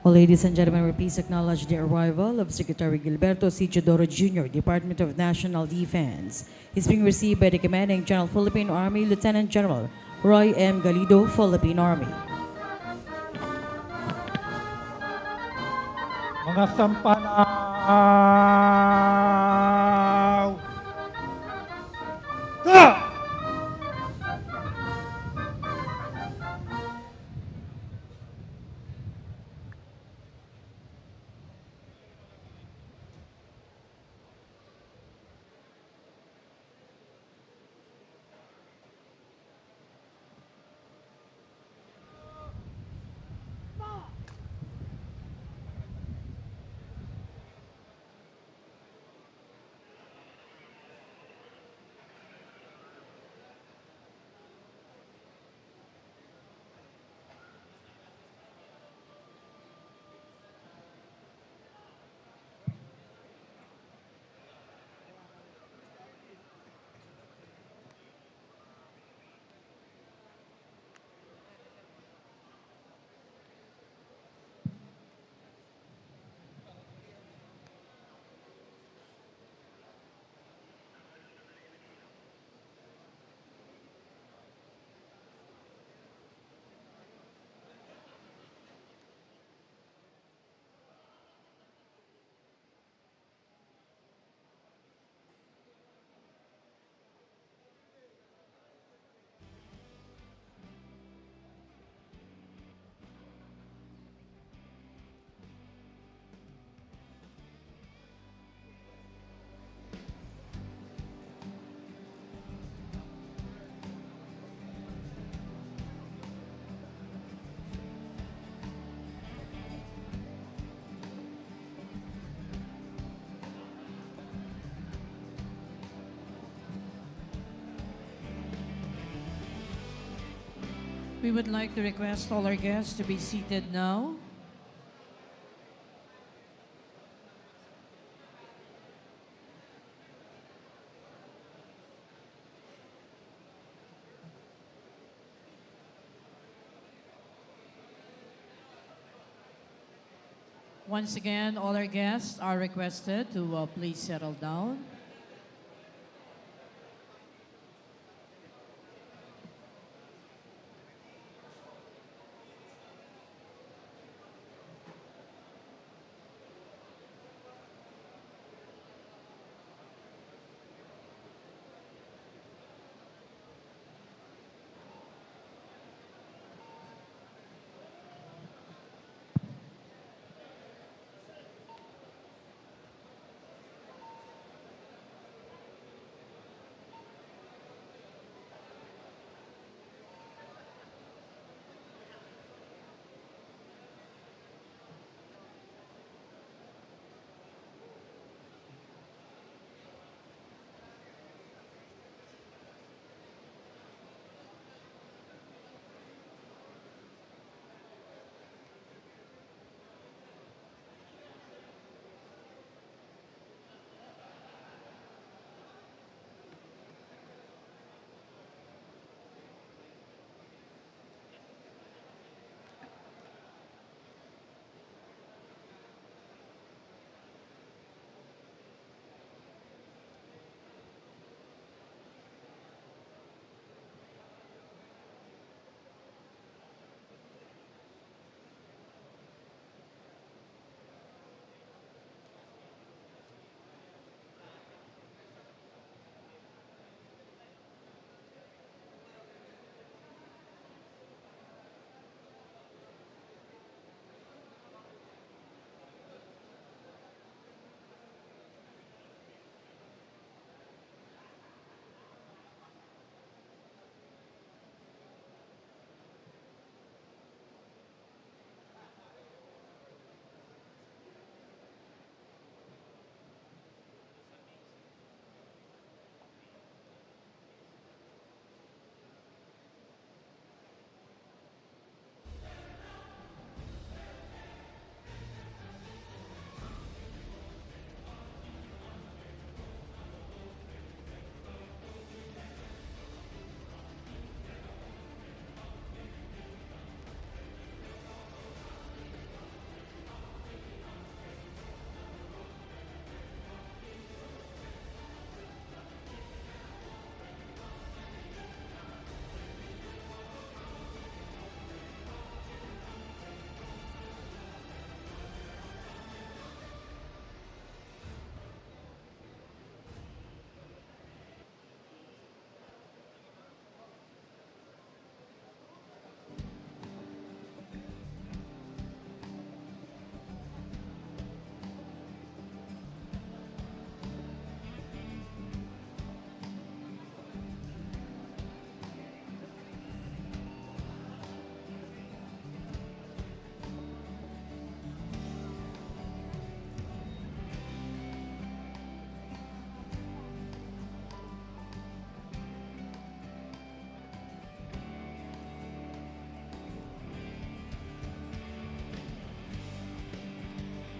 Well, ladies and gentlemen, we please acknowledge the arrival of Secretary Gilberto C. Chodoro Jr., Department of National Defense. He's being received by the Commanding General, Philippine Army, Lieutenant General Roy M. Galido, Philippine Army. Mga sampanaw! Ka! We would like to request all our guests to be seated now. Once again, all our guests are requested to please settle down.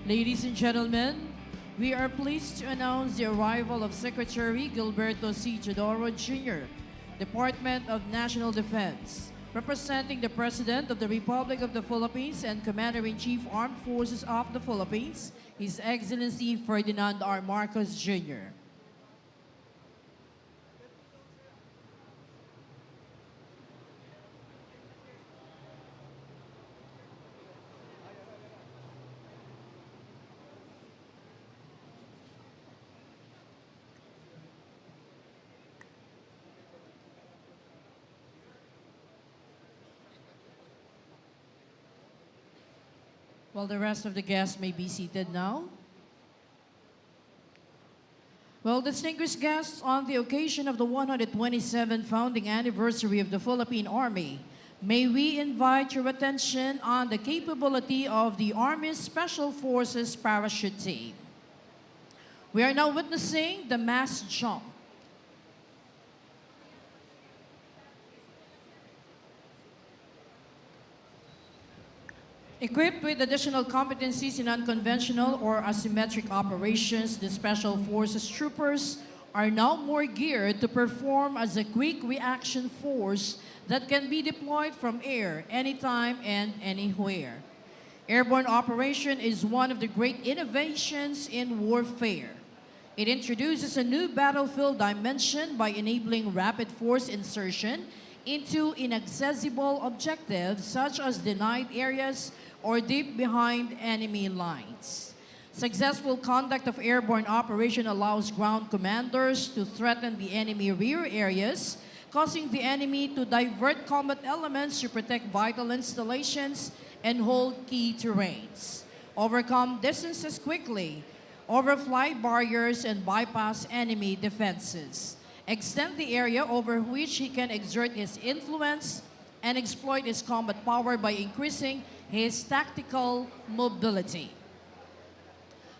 Ladies and gentlemen, we are pleased to announce the arrival of Secretary Gilberto C. Teodoro Jr., Department of National Defense, representing the President of the Republic of the Philippines and Commander-in-Chief Armed Forces of the Philippines, His Excellency Ferdinand R. Marcos Jr. While the rest of the guests may be seated now. Well, distinguished guests, on the occasion of the 127th founding anniversary of the Philippine Army, may we invite your attention on the capability of the Army's Special Forces parachute team. We are now witnessing the mass jump. Equipped with additional competencies in unconventional or asymmetric operations, the Special Forces troopers are now more geared to perform as a quick reaction force that can be deployed from air anytime and anywhere. Airborne operation is one of the great innovations in warfare. It introduces a new battlefield dimension by enabling rapid force insertion into inaccessible objectives such as denied areas or deep behind enemy lines. Successful conduct of airborne operation allows ground commanders to threaten the enemy rear areas, causing the enemy to divert combat elements to protect vital installations and hold key terrains, overcome distances quickly, overfly barriers, and bypass enemy defenses, extend the area over which he can exert his influence, and exploit his combat power by increasing his tactical mobility.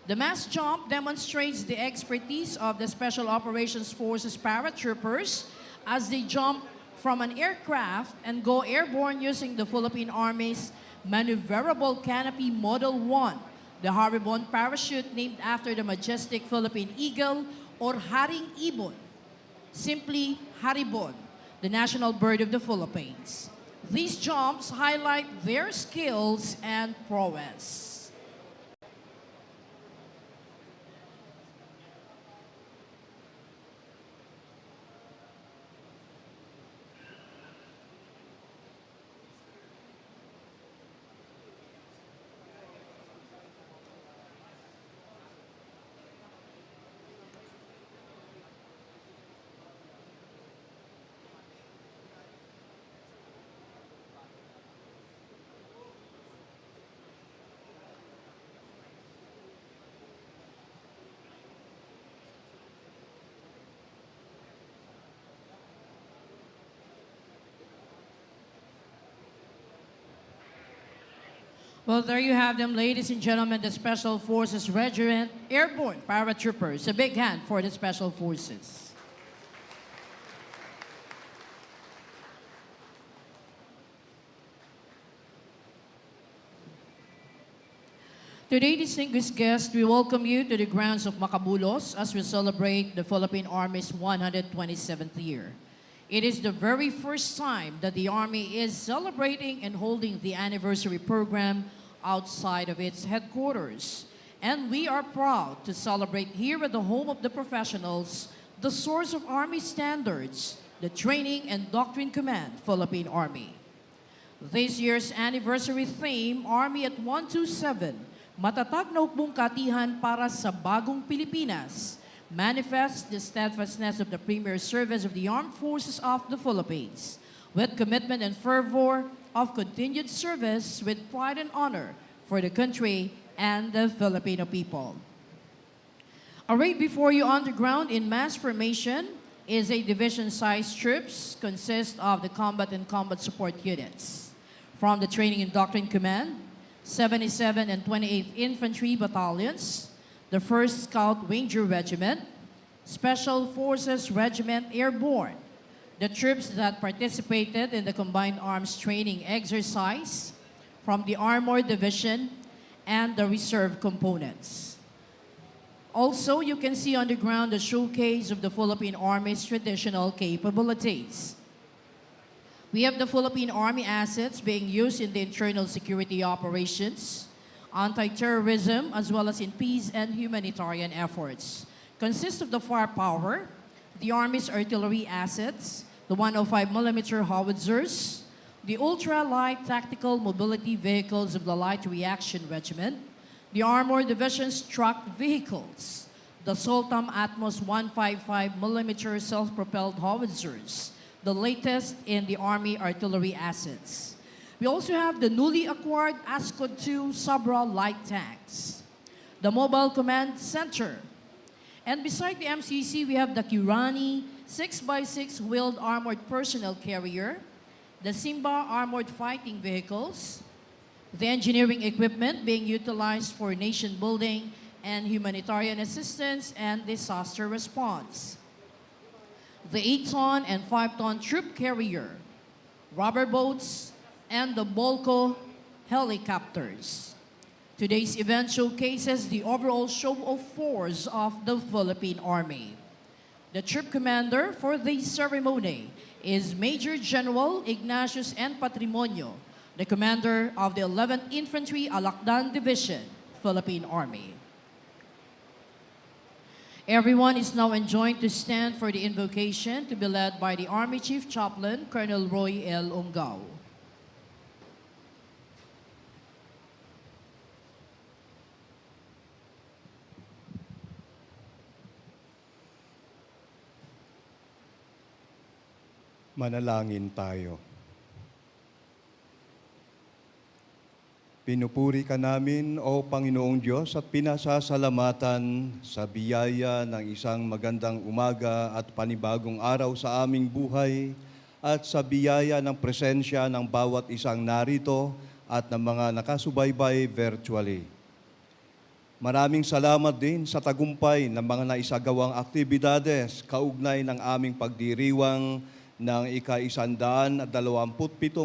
The mass jump demonstrates the expertise of the Special Operations Forces paratroopers as they jump from an aircraft and go airborne using the Philippine Army's maneuverable canopy Model 1, the Haribon parachute named after the majestic Philippine eagle or Haring Ibon, simply Haribon, the national bird of the Philippines. These jumps highlight their skills and prowess. Well, there you have them, ladies and gentlemen, the Special Forces Regiment Airborne Paratroopers. A big hand for the Special Forces. Today, distinguished guests, we welcome you to the grounds of Macabulos as we celebrate the Philippine Army's 127th year. It is the very first time that the Army is celebrating and holding the anniversary program outside of its headquarters. And we are proud to celebrate here at the home of the professionals, the source of Army standards, the Training and Doctrine Command, Philippine Army. This year's anniversary theme, Army at 127, matatag na hukbong katihan para sa bagong Pilipinas, manifests the steadfastness of the premier service of the Armed Forces of the Philippines, with commitment and fervor of continued service with pride and honor for the country and the Filipino people. Arrayed before you on the ground in mass formation is a division-sized troops consist of the combat and combat support units. From the Training and Doctrine Command, 77 and 28th Infantry Battalions, the 1st Scout Ranger Regiment, Special Forces Regiment Airborne, the troops that participated in the Combined Arms Training Exercise, from the Armored Division, and the reserve components. Also, you can see on the ground the showcase of the Philippine Army's traditional capabilities. We have the Philippine Army assets being used in the internal security operations, anti-terrorism, as well as in peace and humanitarian efforts. Consists of the firepower, the Army's artillery assets, the 105mm howitzers, the ultra-light tactical mobility vehicles of the Light Reaction Regiment, the Armored Division's truck vehicles, the Sultan Atmos 155mm self-propelled howitzers, the latest in the Army artillery assets. We also have the newly acquired ASCOD 2 Sabra light tanks, the Mobile Command Center, and beside the MCC, we have the Kirani 6x6 wheeled armored personnel carrier, the Simba armored fighting vehicles, the engineering equipment being utilized for nation building and humanitarian assistance and disaster response, the 8-ton and 5-ton troop carrier, rubber boats, and the Bolco helicopters. Today's event showcases the overall show of force of the Philippine Army. The troop commander for the ceremony is Major General Ignatius N. Patrimonio, the commander of the 11th Infantry Alakdan Division, Philippine Army. Everyone is now enjoined to stand for the invocation to be led by the Army Chief Chaplain, Colonel Roy L. Ongao. Manalangin tayo. Pinupuri ka namin, O Panginoong Diyos, at pinasasalamatan sa biyaya ng isang magandang umaga at panibagong araw sa aming buhay at sa biyaya ng presensya ng bawat isang narito at ng mga nakasubaybay virtually. Maraming salamat din sa tagumpay ng mga naisagawang aktibidades kaugnay ng aming pagdiriwang ng ika-127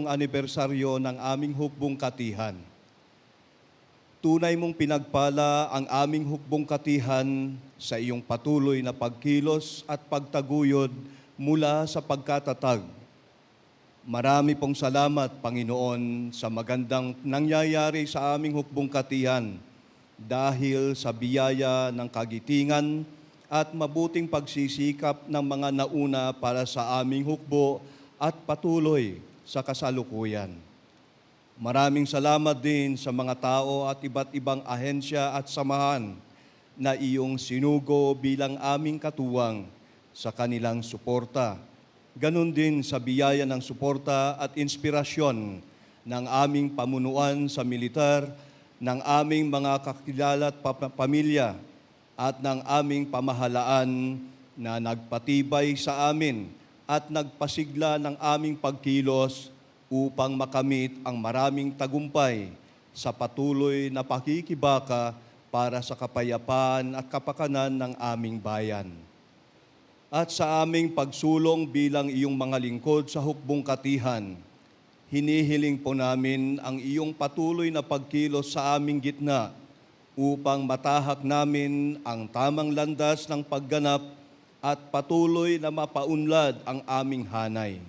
anibersaryo ng aming hukbong katihan. Tunay mong pinagpala ang aming hukbong katihan sa iyong patuloy na pagkilos at pagtaguyod mula sa pagkatatag. Marami pong salamat, Panginoon, sa magandang nangyayari sa aming hukbong katihan dahil sa biyaya ng kagitingan at mabuting pagsisikap ng mga nauna para sa aming hukbo at patuloy sa kasalukuyan. Maraming salamat din sa mga tao at iba't ibang ahensya at samahan na iyong sinugo bilang aming katuwang sa kanilang suporta. Ganon din sa biyaya ng suporta at inspirasyon ng aming pamunuan sa militar, ng aming mga kakilala at pamilya, at ng aming pamahalaan na nagpatibay sa amin at nagpasigla ng aming pagkilos upang makamit ang maraming tagumpay sa patuloy na pakikibaka para sa kapayapaan at kapakanan ng aming bayan. At sa aming pagsulong bilang iyong mga lingkod sa hukbong katihan, hinihiling po namin ang iyong patuloy na pagkilos sa aming gitna upang matahak namin ang tamang landas ng pagganap at patuloy na mapaunlad ang aming hanay.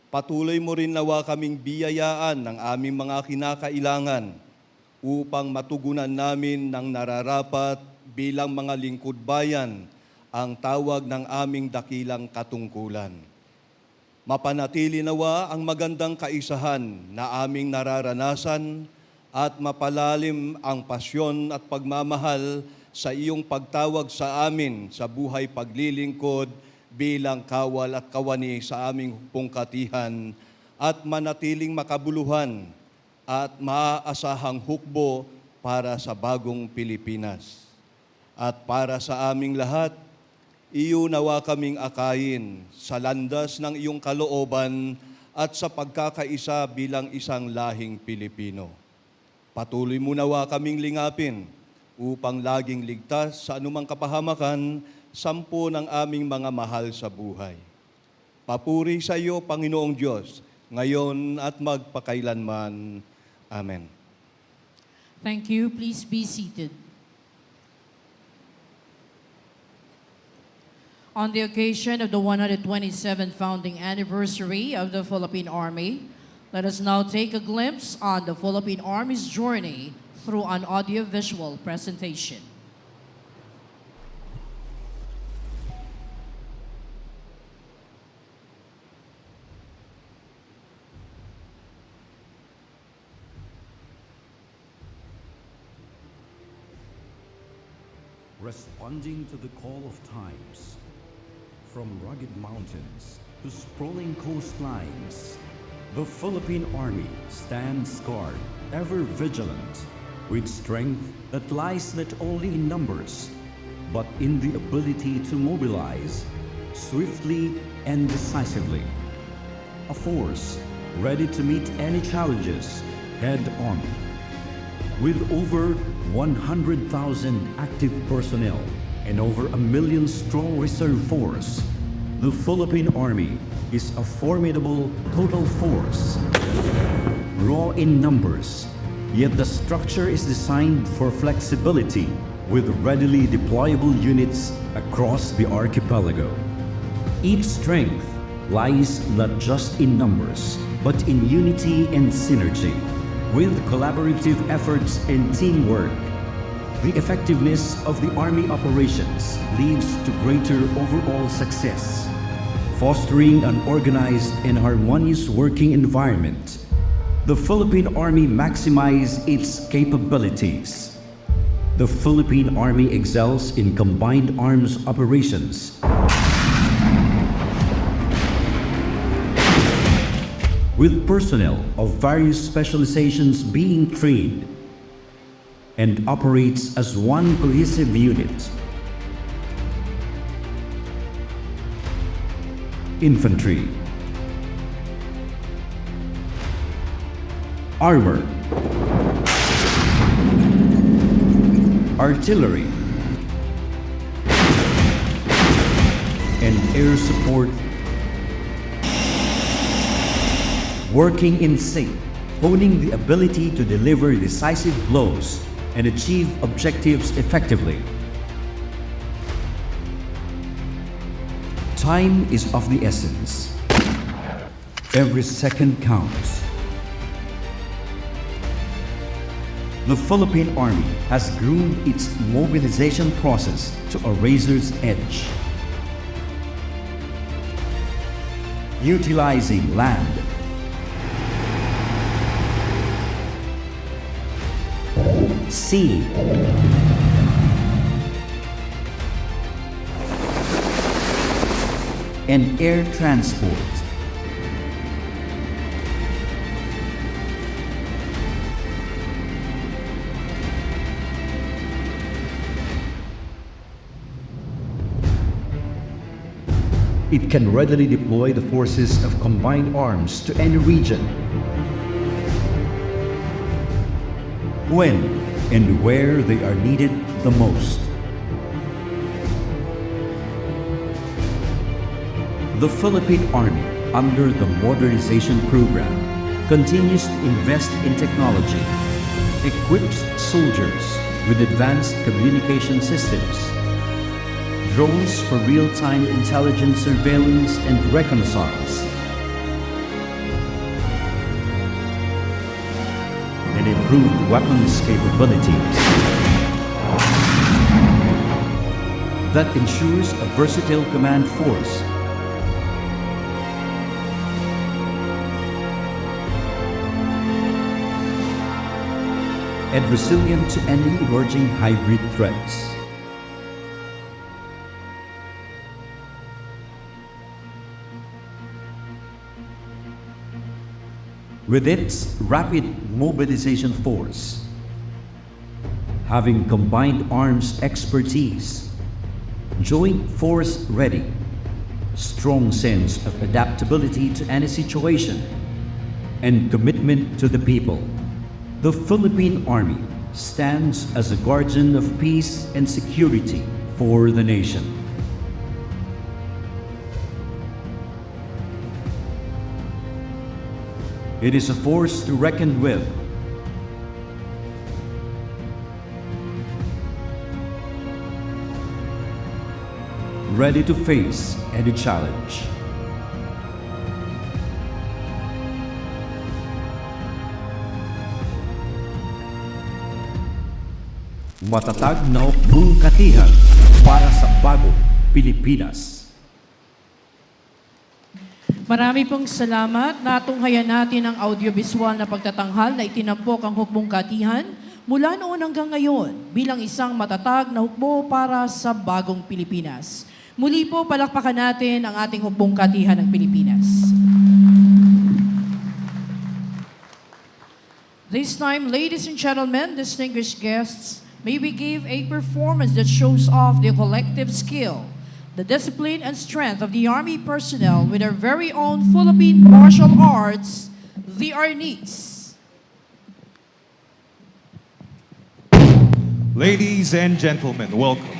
Patuloy mo rin nawa kaming biyayaan ng aming mga kinakailangan upang matugunan namin ng nararapat bilang mga lingkod bayan ang tawag ng aming dakilang katungkulan. Mapanatili nawa ang magandang kaisahan na aming nararanasan at mapalalim ang pasyon at pagmamahal sa iyong pagtawag sa amin sa buhay paglilingkod bilang kawal at kawani sa aming hukbong katihan at manatiling makabuluhan at maaasahang hukbo para sa bagong Pilipinas. At para sa aming lahat, iyo nawa kaming akayin sa landas ng iyong kalooban at sa pagkakaisa bilang isang lahing Pilipino. Patuloy mo nawa kaming lingapin upang laging ligtas sa anumang kapahamakan, sampu ng aming mga mahal sa buhay. Papuri sa iyo, Panginoong Diyos, ngayon at magpakailanman. Amen. Thank you. Please be seated. On the occasion of the 127th founding anniversary of the Philippine Army, let us now take a glimpse on the Philippine Army's journey through an audiovisual presentation. Responding to the call of times, from rugged mountains to sprawling coastlines, the Philippine Army stands guard, ever vigilant, with strength that lies not only in numbers, but in the ability to mobilize swiftly and decisively. A force ready to meet any challenges head on. With over 100,000 active personnel and over 1 million strong reserve force, the Philippine Army is a formidable total force. Raw in numbers, yet the structure is designed for flexibility with readily deployable units across the archipelago. Each strength lies not just in numbers, but in unity and synergy. With collaborative efforts and teamwork, the effectiveness of the Army operations leads to greater overall success, fostering an organized and harmonious working environment. The Philippine Army maximizes its capabilities. The Philippine Army excels in combined arms operations, with personnel of various specializations being trained, and operates as one cohesive unit. Infantry, armor, artillery, and air support, working in sync, honing the ability to deliver decisive blows and achieve objectives effectively. Time is of the essence. Every second counts. The Philippine Army has groomed its mobilization process to a razor's edge. Utilizing land, sea, and air transport. It can readily deploy the forces of combined arms to any region, when and where they are needed the most. The Philippine Army, under the modernization program, continues to invest in technology, equips soldiers with advanced communication systems, drones for real-time intelligence surveillance and reconnaissance, and improved weapons capabilities that ensures a versatile command force and resilient to any emerging hybrid threats. With its rapid mobilization force, having combined arms expertise, joint force ready, strong sense of adaptability to any situation, and commitment to the people, the Philippine Army stands as a guardian of peace and security for the nation. It is a force to reckon with, ready to face any challenge. Matatag na hukbong katihan para sa bagong Pilipinas. Marami pong salamat. Natunghayan natin ang audiovisual na pagtatanghal na itinampok ang hukbong katihan mula noon hanggang ngayon bilang isang matatag na hukbo para sa bagong Pilipinas. Muli po palakpakan natin ang ating hukbong katihan ng Pilipinas. This time, ladies and gentlemen, distinguished guests, may we give a performance that shows off the collective skill, the discipline and strength of the Army personnel with our very own Philippine martial arts, the Arnis. Ladies and gentlemen, welcome.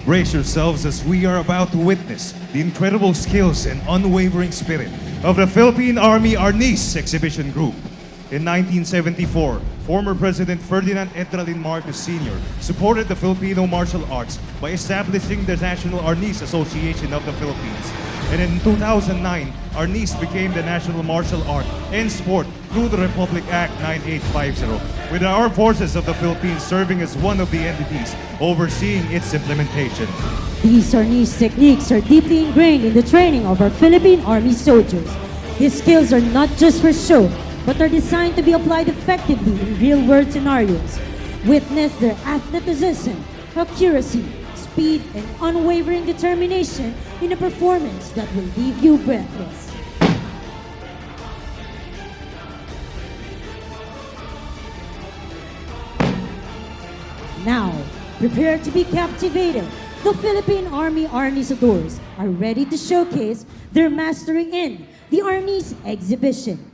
Brace yourselves as we are about to witness the incredible skills and unwavering spirit of the Philippine Army Arnis Exhibition Group. In 1974, former President Ferdinand Edralin Marcos Sr. supported the Filipino martial arts by establishing the National Arnis Association of the Philippines. And in 2009, Arnis became the national martial art and sport through the Republic Act 9850, with the armed forces of the Philippines serving as one of the entities overseeing its implementation. These Arnis techniques are deeply ingrained in the training of our Philippine Army soldiers. These skills are not just for show, but are designed to be applied effectively in real-world scenarios. Witness their athleticism, accuracy, speed, and unwavering determination in a performance that will leave you breathless. Now, prepare to be captivated. The Philippine Army Arnisadors are ready to showcase their mastery in the Arnis exhibition.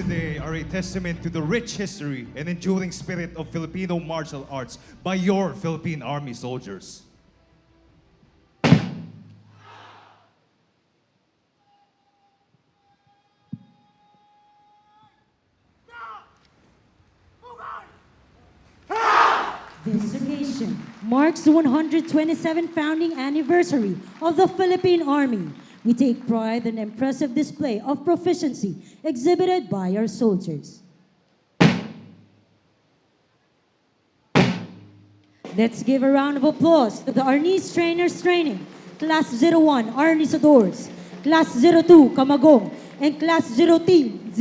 today are a testament to the rich history and enduring spirit of Filipino martial arts by your Philippine Army soldiers. This occasion marks the 127th founding anniversary of the Philippine Army. We take pride in the impressive display of proficiency exhibited by our soldiers. Let's give a round of applause to the Arnis Trainers Training, Class 01 Arnisadors, Class 02 Camagong, and Class 03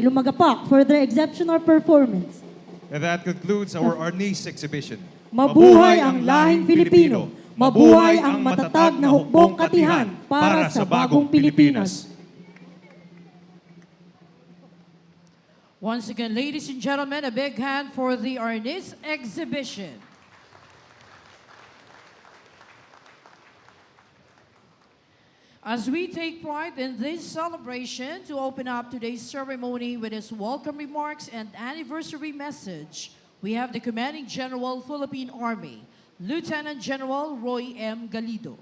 Lumagapak for their exceptional performance. And that concludes our Arnis exhibition. Mabuhay ang lahing Filipino! Mabuhay ang matatag na hukbong katihan para sa bagong Pilipinas! Once again, ladies and gentlemen, a big hand for the Arnis exhibition. As we take pride in this celebration, to open up today's ceremony with his welcome remarks and anniversary message, we have the Commanding General, Philippine Army, Lieutenant General Roy M. Galido.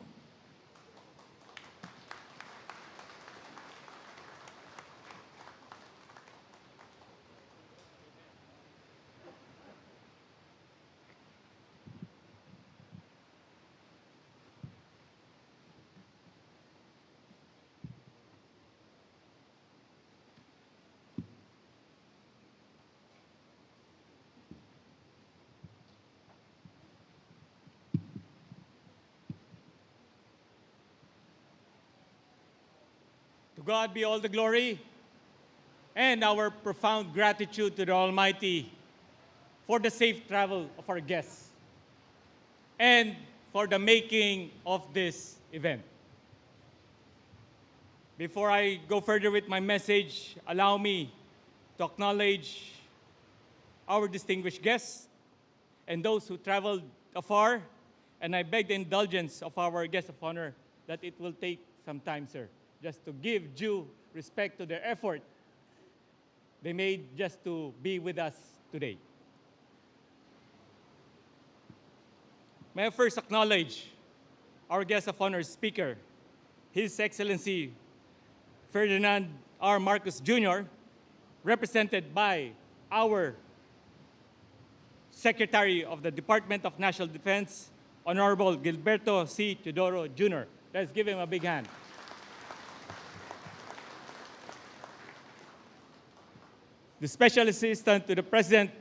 To God be all the glory and our profound gratitude to the Almighty for the safe travel of our guests and for the making of this event. Before I go further with my message, allow me to acknowledge our distinguished guests and those who traveled afar, and I beg the indulgence of our guest of honor that it will take some time, sir, just to give due respect to their effort they made just to be with us today. May I first acknowledge our guest of honor speaker, His Excellency Ferdinand R. Marcos Jr., represented by our Secretary of the Department of National Defense, Honorable Gilberto C. Teodoro Jr. Let's give him a big hand. The Special Assistant to the President,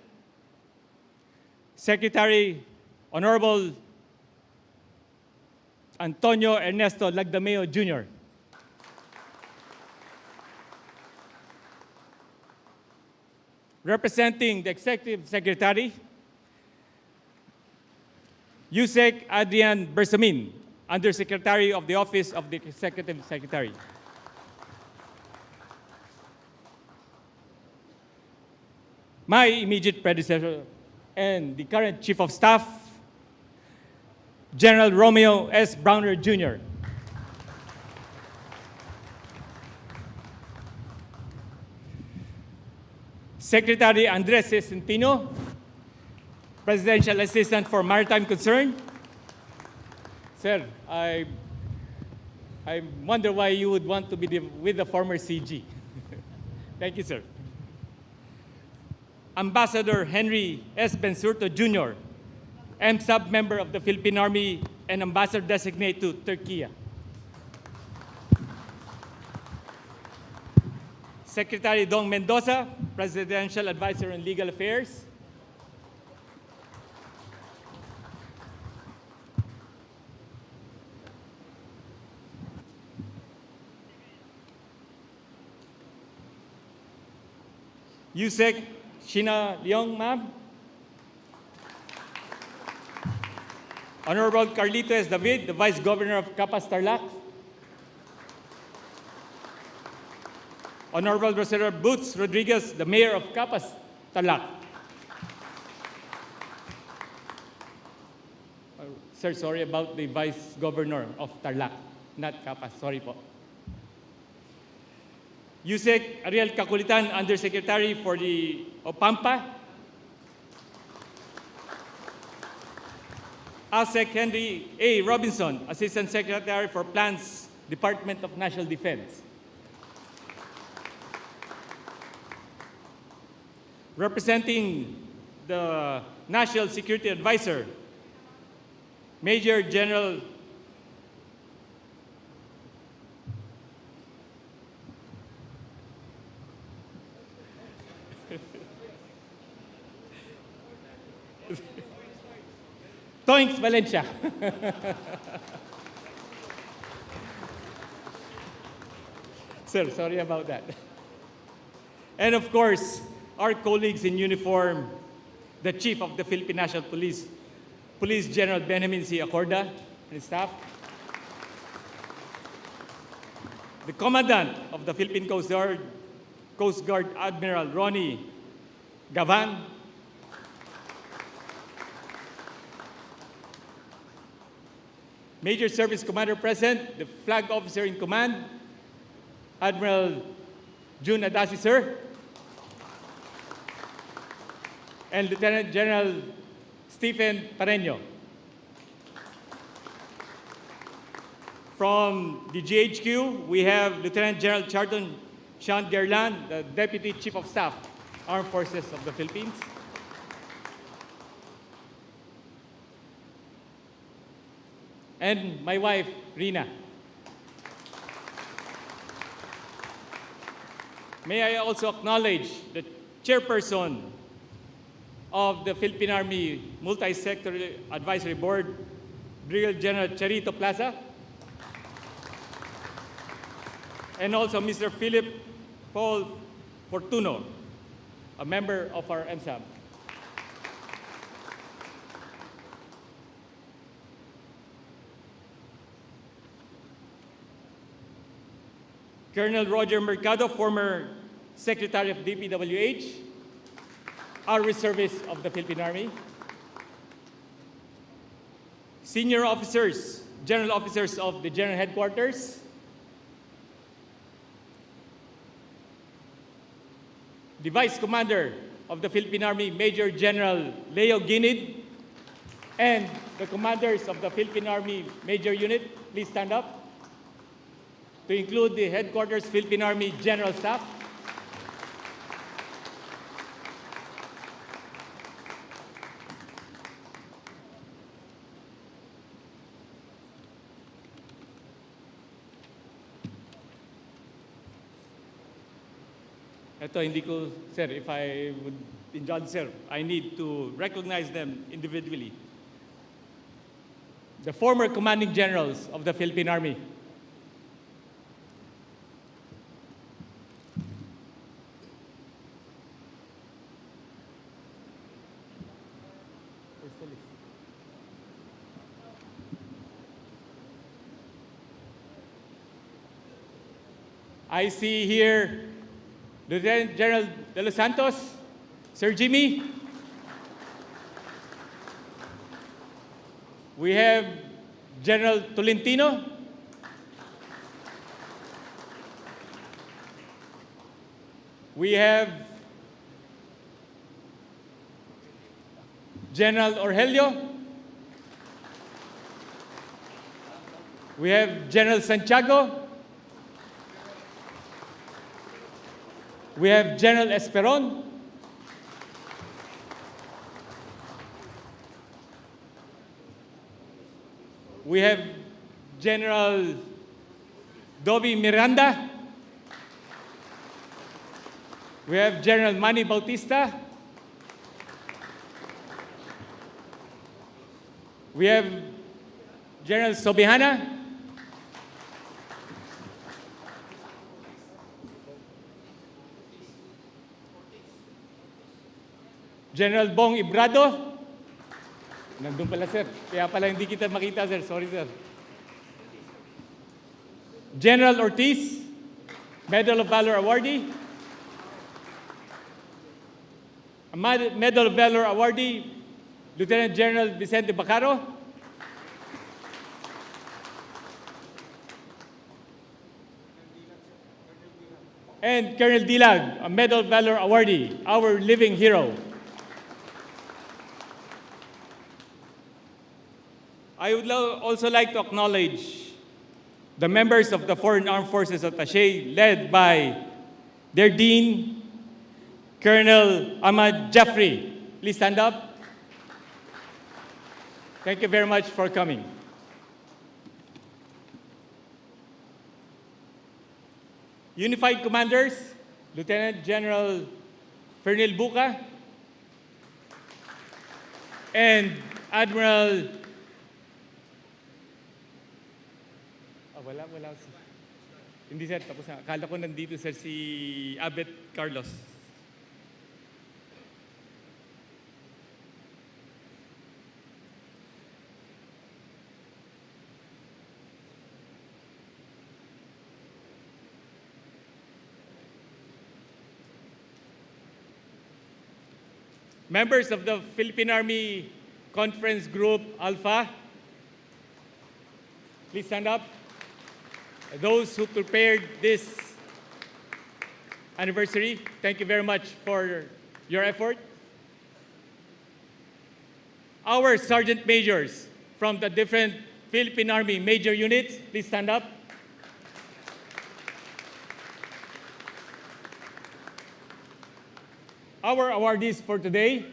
Secretary Honorable Antonio Ernesto Lagdameo Jr. Representing the Executive Secretary, Yusek Adrian Bersamin, Undersecretary of the Office of the Executive Secretary. My immediate predecessor and the current Chief of Staff, General Romeo S. Browner Jr. Secretary Andres C. Centino, Presidential Assistant for Maritime Concern. Sir, I wonder why you would want to be with the former CG. Thank you, sir. Ambassador Henry S. Bensurto Jr., M-Sub member of the Philippine Army and Ambassador Designate to Turkey. Secretary Dong Mendoza, Presidential Advisor on Legal Affairs. Yusek Shina Leong, ma'am. Honorable Carlito S. David, the Vice Governor of Capas Tarlac. Honorable Rosero Boots Rodriguez, the Mayor of Capas Tarlac. Sir, sorry about the Vice Governor of Tarlac, not Capas. Sorry po. Yusek Ariel Kakulitan, Undersecretary for the Opampa. Asek Henry A. Robinson, Assistant Secretary for Plans, Department of National Defense. Representing the National Security Advisor, Major General Toinks Valencia. Sir, sorry about that. And of course, our colleagues in uniform, the Chief of the Philippine National Police, Police General Benjamin C. Acorda and staff, the Commandant of the Philippine Coast Guard Admiral Ronnie Gavan, Major Service Commander present, the Flag Officer in Command, Admiral June Adasi, sir, and Lieutenant General Stephen Pareño. From the GHQ, we have Lieutenant General Charlton Sean Gerlan, the Deputy Chief of Staff, Armed Forces of the Philippines. And my wife, Rina. May I also acknowledge the chairperson of the Philippine Army Multi-Sector Advisory Board, Brigadier General Charito Plaza, and also Mr. Philip Paul Fortuno, a member of our MSAM. Colonel Roger Mercado, former Secretary of DPWH, our reservist of the Philippine Army. Senior officers, general officers of the General Headquarters. The Vice Commander of the Philippine Army, Major General Leo Ginid, and the commanders of the Philippine Army Major Unit, please stand up. To include the Headquarters Philippine Army General Staff. Ito, hindi ko, sir, if I would indulge, sir, I need to recognize them individually. The former commanding generals of the Philippine Army. I see here Lieutenant General De Los Santos, Sir Jimmy. We have General Tolentino. We have General Orgelio. We have General Santiago. We have General Esperon. We have General Dobby Miranda. We have General Manny Bautista. We have General Sobihana. General Bong Ibrado. Nandun pala, sir. Kaya pala hindi kita makita, sir. Sorry, sir. General Ortiz, Medal of Valor awardee. A Medal of Valor awardee, Lieutenant General Vicente Bacaro. and Colonel Dilag, a Medal of Valor awardee, our living hero. I would also like to acknowledge the members of the Foreign Armed Forces Attaché, led by their Dean, Colonel Ahmad Jaffrey. Please stand up. Thank you very much for coming. Unified Commanders, Lieutenant General Fernil Buca, and Admiral wala. Hindi sir, tapos na. Akala ko nandito sir si Abet Carlos. Members of the Philippine Army Conference Group Alpha, please stand up. Those who prepared this anniversary, thank you very much for your effort. Our Sergeant Majors from the different Philippine Army major units, please stand up. Our awardees for today,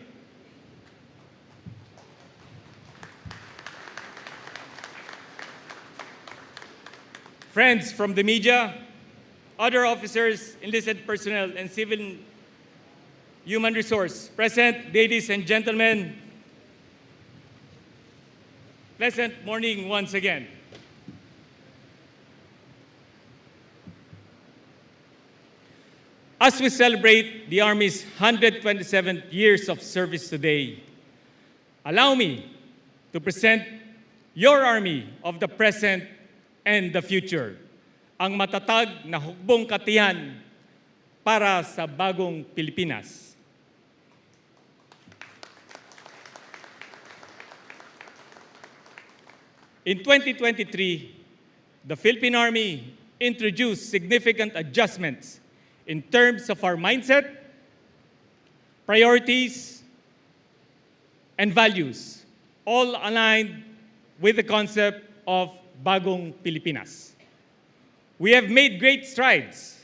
friends from the media, other officers, enlisted personnel, and civil human resource present, ladies and gentlemen, pleasant morning once again. As we celebrate the Army's 127th years of service today, allow me to present your Army of the present and the future, ang matatag na hukbong katiyan para sa bagong Pilipinas. In 2023, the Philippine Army introduced significant adjustments in terms of our mindset, priorities, and values, all aligned with the concept of Bagong Pilipinas. We have made great strides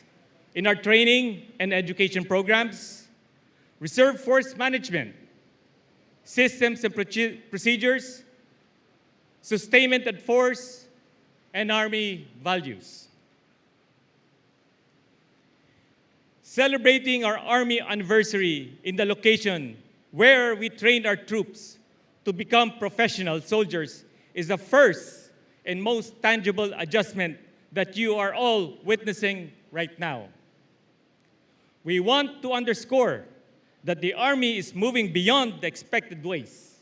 in our training and education programs, reserve force management, systems and procedures, sustainment and force, and Army values. Celebrating our Army anniversary in the location where we trained our troops to become professional soldiers is the first and most tangible adjustment that you are all witnessing right now. We want to underscore that the Army is moving beyond the expected ways,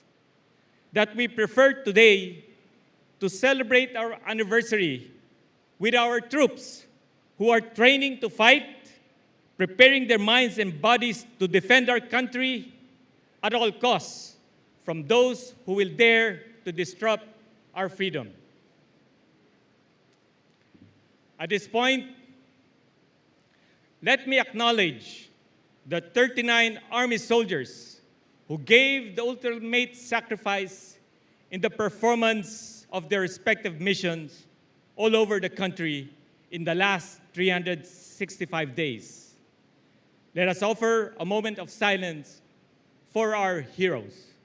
that we prefer today to celebrate our anniversary with our troops who are training to fight, preparing their minds and bodies to defend our country at all costs from those who will dare to disrupt our freedom. At this point, let me acknowledge the 39 Army soldiers who gave the ultimate sacrifice in the performance of their respective missions all over the country in the last 365 days. Let us offer a moment of silence for our heroes.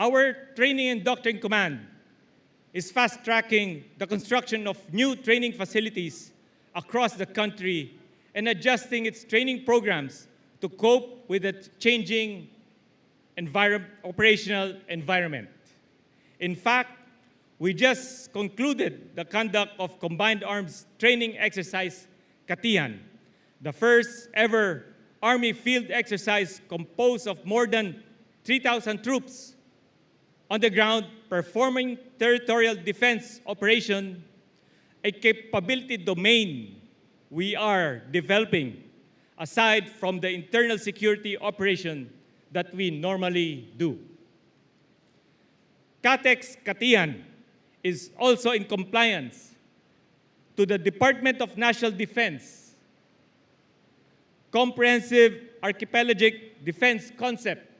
Our Training and Doctrine Command is fast-tracking the construction of new training facilities across the country and adjusting its training programs to cope with the changing operational environment. In fact, we just concluded the conduct of Combined Arms Training Exercise Katihan, the first ever Army field exercise composed of more than 3,000 troops on the ground performing territorial defense operation, a capability domain we are developing aside from the internal security operation that we normally do. CATEX Katiyan is also in compliance to the Department of National Defense Comprehensive Archipelagic Defense Concept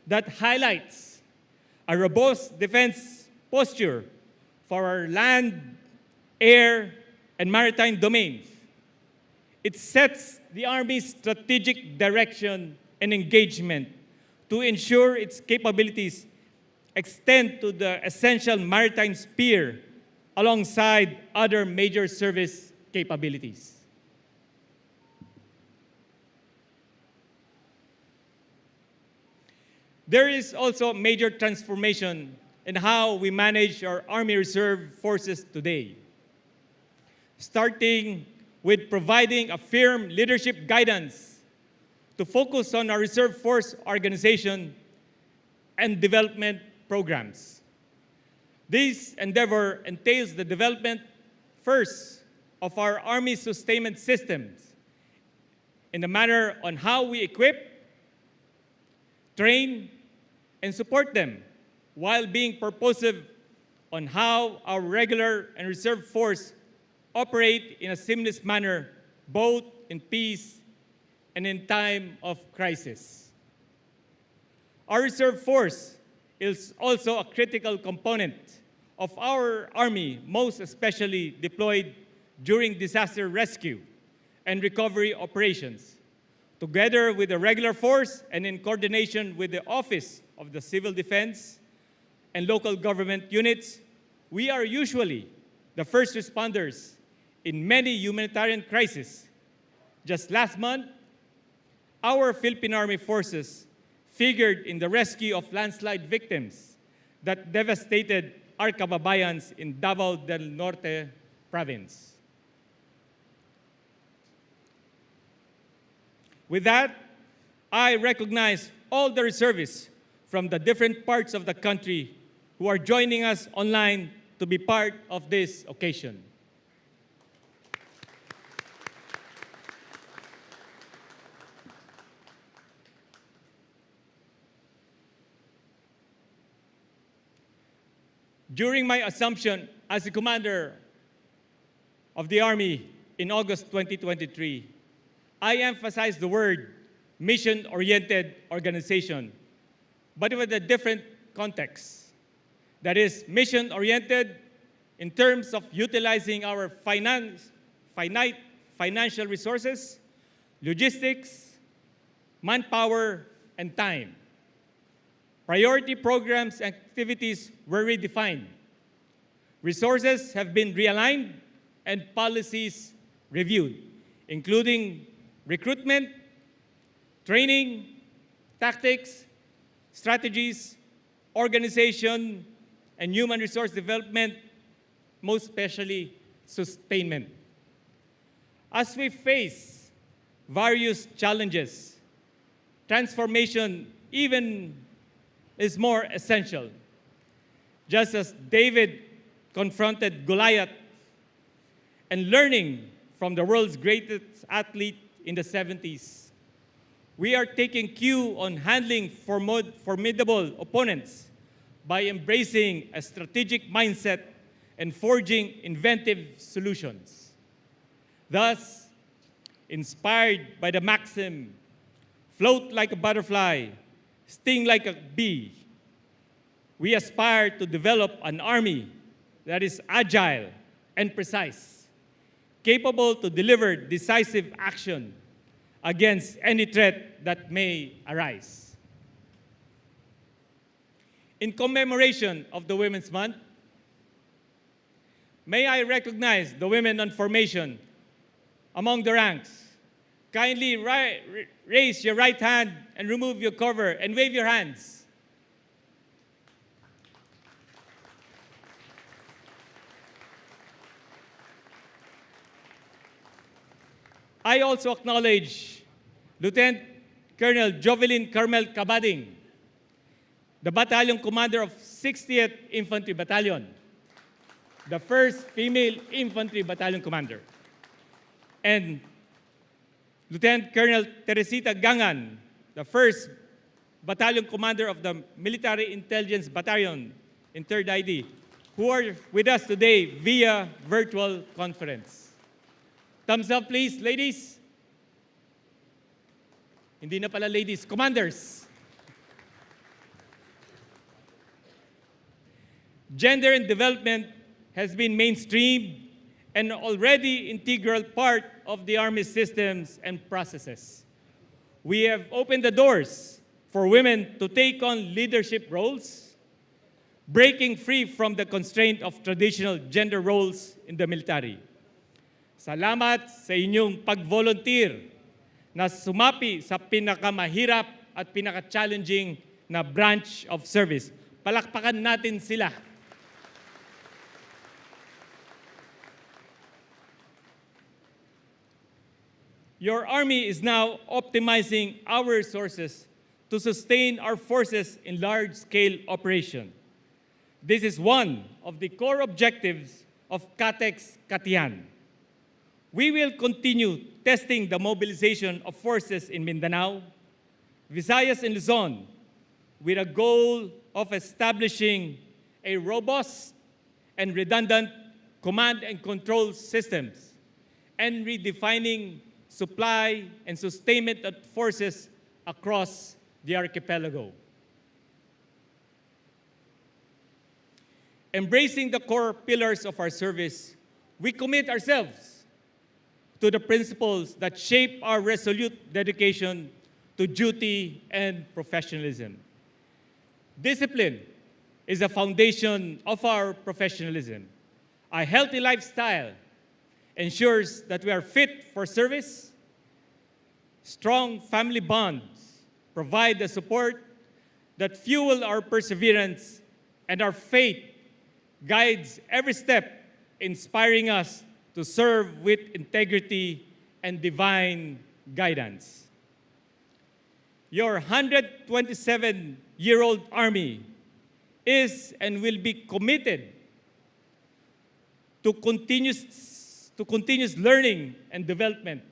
that highlights a robust defense posture for our land, air, and maritime domains. It sets the Army's strategic direction and engagement to ensure its capabilities extend to the essential maritime sphere alongside other major service capabilities. There is also a major transformation in how we manage our Army Reserve Forces today, starting with providing a firm leadership guidance to focus on our Reserve Force organization and development programs. This endeavor entails the development, first, of our Army sustainment systems in the manner on how we equip, train, and support them, while being purposive on how our regular and reserve force operate in a seamless manner, both in peace and in time of crisis. Our reserve force is also a critical component of our Army, most especially deployed during disaster rescue and recovery operations. Together with the regular force and in coordination with the Office of the Civil Defense and local government units, we are usually the first responders in many humanitarian crises. Just last month, our Philippine Army forces figured in the rescue of landslide victims that devastated our kababayans in Davao del Norte province. With that, I recognize all the reservists from the different parts of the country who are joining us online to be part of this occasion. During my assumption as the commander of the Army in August 2023, I emphasized the word mission-oriented organization, but with a different context. That is, mission-oriented in terms of utilizing our finite financial resources, logistics, manpower, and time. Priority programs and activities were redefined. Resources have been realigned and policies reviewed, including recruitment, training, tactics, strategies, organization, and human resource development, most especially sustainment. As we face various challenges, transformation even is more essential. Just as David confronted Goliath and learning from the world's greatest athlete in the 70s, we are taking cue on handling formidable opponents by embracing a strategic mindset and forging inventive solutions. Thus, inspired by the maxim, float like a butterfly, sting like a bee, we aspire to develop an army that is agile and precise, capable to deliver decisive action against any threat that may arise. In commemoration of the Women's Month, may I recognize the women on formation among the ranks. Kindly raise your right hand and remove your cover and wave your hands. I also acknowledge Lieutenant Colonel Jovelyn Carmel Cabading, the Battalion Commander of 60th Infantry Battalion, the first female Infantry Battalion Commander. And Lieutenant Colonel Teresita Gangan, the first Battalion Commander of the Military Intelligence Battalion in 3rd ID, who are with us today via virtual conference. Thumbs up, please, ladies. Hindi na pala ladies, commanders. Gender and development has been mainstreamed and already integral part of the Army systems and processes. We have opened the doors for women to take on leadership roles, breaking free from the constraint of traditional gender roles in the military. Salamat sa inyong pag-volunteer na sumapi sa pinakamahirap at pinaka-challenging na branch of service. Palakpakan natin sila. Your Army is now optimizing our resources to sustain our forces in large-scale operation. This is one of the core objectives of CATEX Katiyan. We will continue testing the mobilization of forces in Mindanao, Visayas, and Luzon with a goal of establishing a robust and redundant command and control systems and redefining supply and sustainment of forces across the archipelago. Embracing the core pillars of our service, we commit ourselves to the principles that shape our resolute dedication to duty and professionalism. Discipline is the foundation of our professionalism. A healthy lifestyle ensures that we are fit for service. Strong family bonds provide the support that fuel our perseverance, and our faith guides every step, inspiring us to serve with integrity and divine guidance. Your 127-year-old Army is and will be committed to continuous learning and development,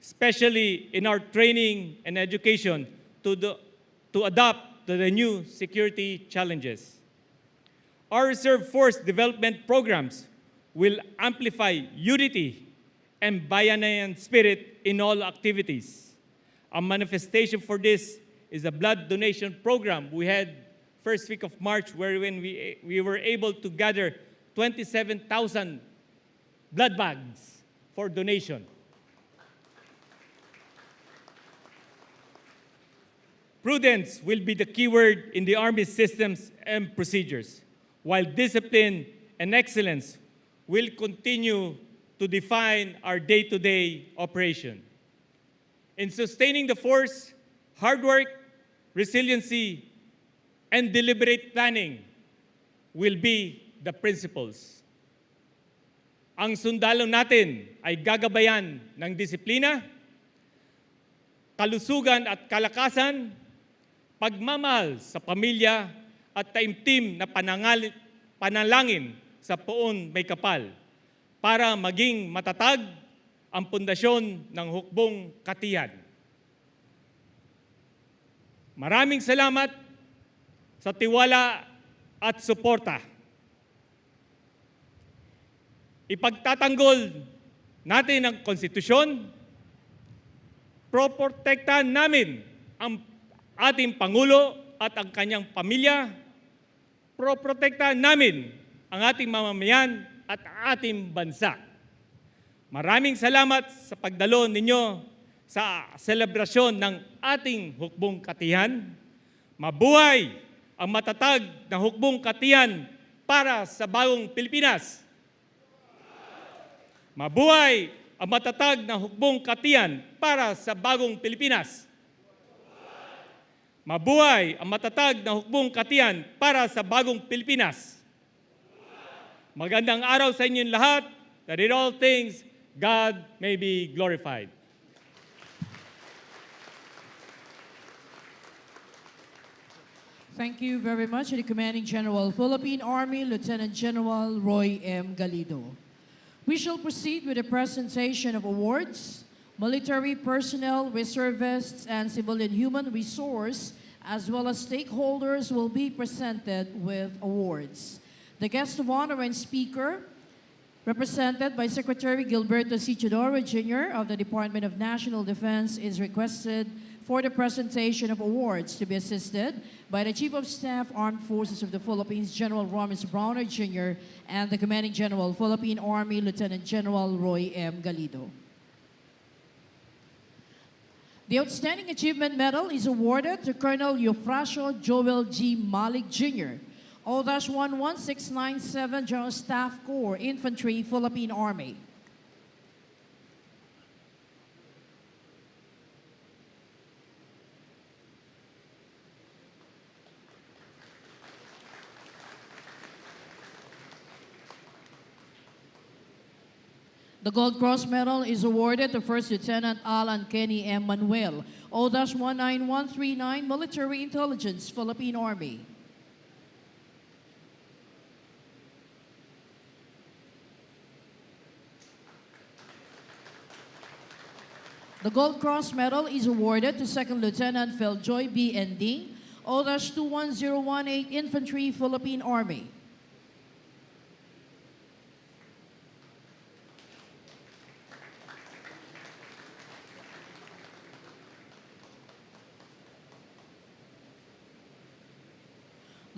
especially in our training and education to adapt to the new security challenges. Our reserve force development programs will amplify unity and bayanihan spirit in all activities. A manifestation for this is a blood donation program we had first week of March, wherein we were able to gather 27,000 blood bags for donation. Prudence will be the keyword in the Army systems and procedures, while discipline and excellence will continue to define our day-to-day operation. In sustaining the force, hard work, resiliency, and deliberate planning will be the principles. Ang sundalo natin ay gagabayan ng disiplina, kalusugan at kalakasan, pagmamahal sa pamilya at taimtim na panalangin sa poon may kapal para maging matatag ang pundasyon ng hukbong katiyan. Maraming salamat sa tiwala at suporta. Ipagtatanggol natin ang konstitusyon, proprotektahan namin ang ating Pangulo at ang kanyang pamilya, proprotektahan namin ang ating mamamayan at ating bansa. Maraming salamat sa pagdalo ninyo sa selebrasyon ng ating hukbong katiyan. Mabuhay ang matatag na hukbong katiyan para sa bagong Pilipinas. Mabuhay ang matatag na hukbong katiyan para sa bagong Pilipinas. Mabuhay ang matatag na hukbong katiyan para sa bagong Pilipinas. Magandang araw sa inyong lahat, that in all things, God may be glorified. Thank you very much to the Commanding General, Philippine Army, Lieutenant General Roy M. Galido. We shall proceed with the presentation of awards. Military personnel, reservists, and civilian human resource, as well as stakeholders, will be presented with awards. The guest of honor and speaker, represented by Secretary Gilberto C. Chodoro Jr. of the Department of National Defense, is requested for the presentation of awards to be assisted by the Chief of Staff, Armed Forces of the Philippines, General Romis Browner Jr., and the Commanding General, Philippine Army, Lieutenant General Roy M. Galido. The Outstanding Achievement Medal is awarded to Colonel Eufrasio Joel G. Malik Jr., O-11697 General Staff Corps, Infantry, Philippine Army. The Gold Cross Medal is awarded to First Lieutenant Alan Kenny M. Manuel, O-19139 Military Intelligence, Philippine Army. The Gold Cross Medal is awarded to Second Lieutenant Feljoy B. Ending, O-21018 Infantry, Philippine Army.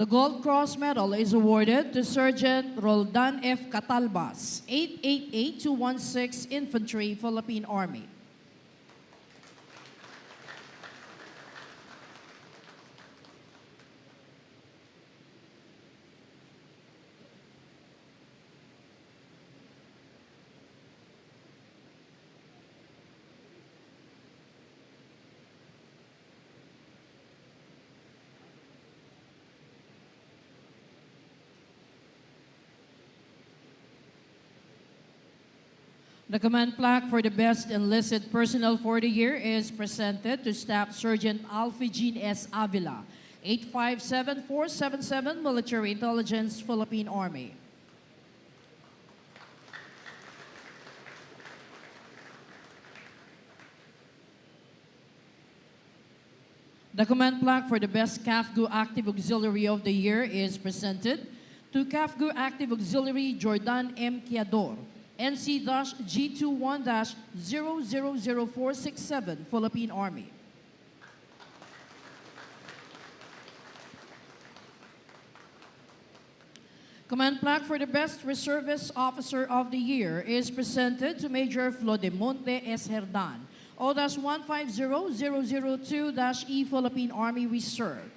The Gold Cross Medal is awarded to Sergeant Roldan F. Catalbas, 888216 Infantry, Philippine Army. The command plaque for the best enlisted personnel for the year is presented to Staff Sergeant Alfie S. Avila, 857477 Military Intelligence, Philippine Army. The command plaque for the best CAFGU Active Auxiliary of the year is presented to CAFGU Active Auxiliary Jordan M. Kiador, NC-G21-000467, Philippine Army. Command plaque for the best reservist officer of the year is presented to Major Flodemonte S. Herdan, O-150002-E, Philippine Army Reserve.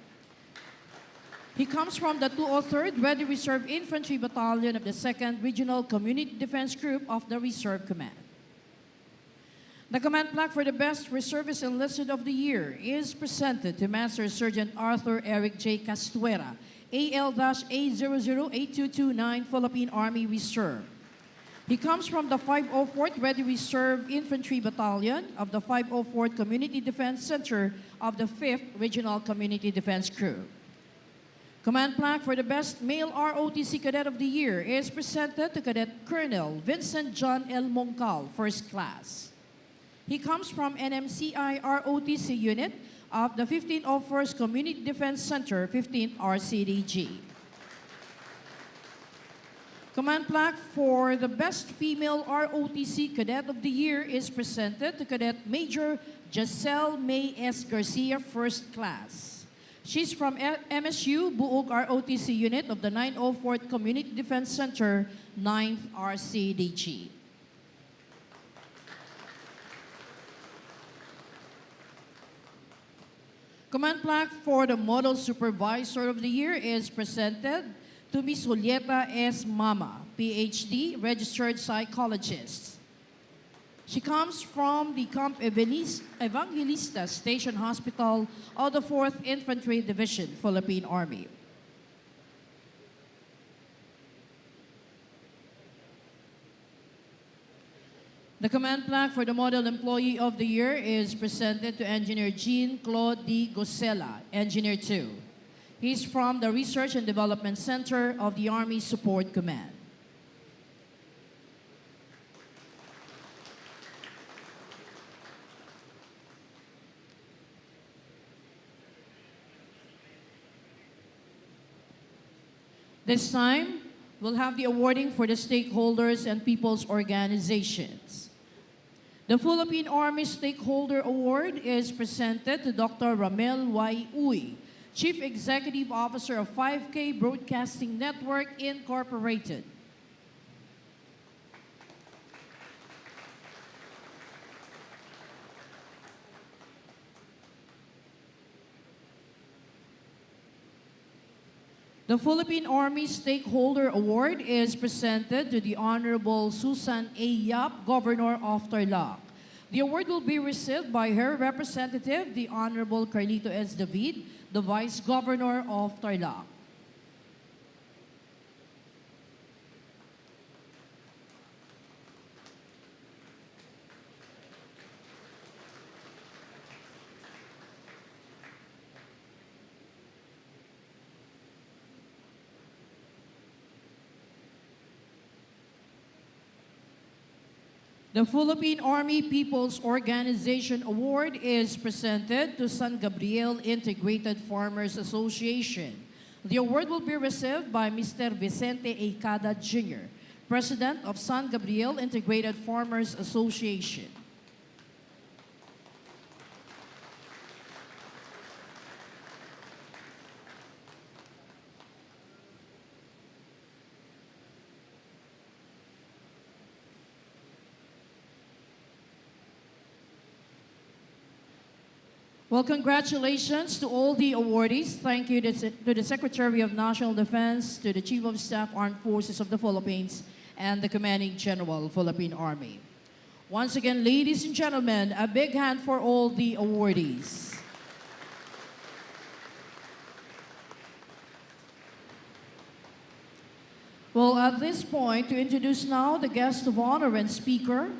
He comes from the 203rd Ready Reserve Infantry Battalion of the 2nd Regional Community Defense Group of the Reserve Command. The command plaque for the best reservist enlisted of the year is presented to Master Sergeant Arthur Eric J. Castuera, AL-A008229, Philippine Army Reserve. He comes from the 504th Ready Reserve Infantry Battalion of the 504th Community Defense Center of the 5th Regional Community Defense Group. Command plaque for the best male ROTC cadet of the year is presented to Cadet Colonel Vincent John L. Moncal, First Class. He comes from NMCI ROTC unit of the 1501st Community Defense Center, 15th RCDG. Command plaque for the best female ROTC cadet of the year is presented to Cadet Major Giselle May S. Garcia, First Class. She's from MSU Buog ROTC unit of the 904th Community Defense Center, 9th RCDG. Command plaque for the Model Supervisor of the Year is presented to Ms. Julieta S. Mama, PhD, Registered Psychologist. She comes from the Camp Evangelista Station Hospital of the 4th Infantry Division, Philippine Army. The command plaque for the Model Employee of the Year is presented to Engineer Jean-Claude D. Gosela, Engineer 2. He's from the Research and Development Center of the Army Support Command. This time, we'll have the awarding for the stakeholders and people's organizations. The Philippine Army Stakeholder Award is presented to Dr. Ramel Y. Uy, Chief Executive Officer of 5K Broadcasting Network, Incorporated. The Philippine Army Stakeholder Award is presented to the Honorable Susan A. Yap, Governor of Tarlac. The award will be received by her representative, the Honorable Carlito S. David, the Vice Governor of Tarlac. The Philippine Army People's Organization Award is presented to San Gabriel Integrated Farmers Association. The award will be received by Mr. Vicente A. Cada Jr., President of San Gabriel Integrated Farmers Association. Well, congratulations to all the awardees. Thank you to the Secretary of National Defense, to the Chief of Staff, Armed Forces of the Philippines, and the Commanding General, Philippine Army. Once again, ladies and gentlemen, a big hand for all the awardees. Well, at this point, to introduce now the guest of honor and speaker,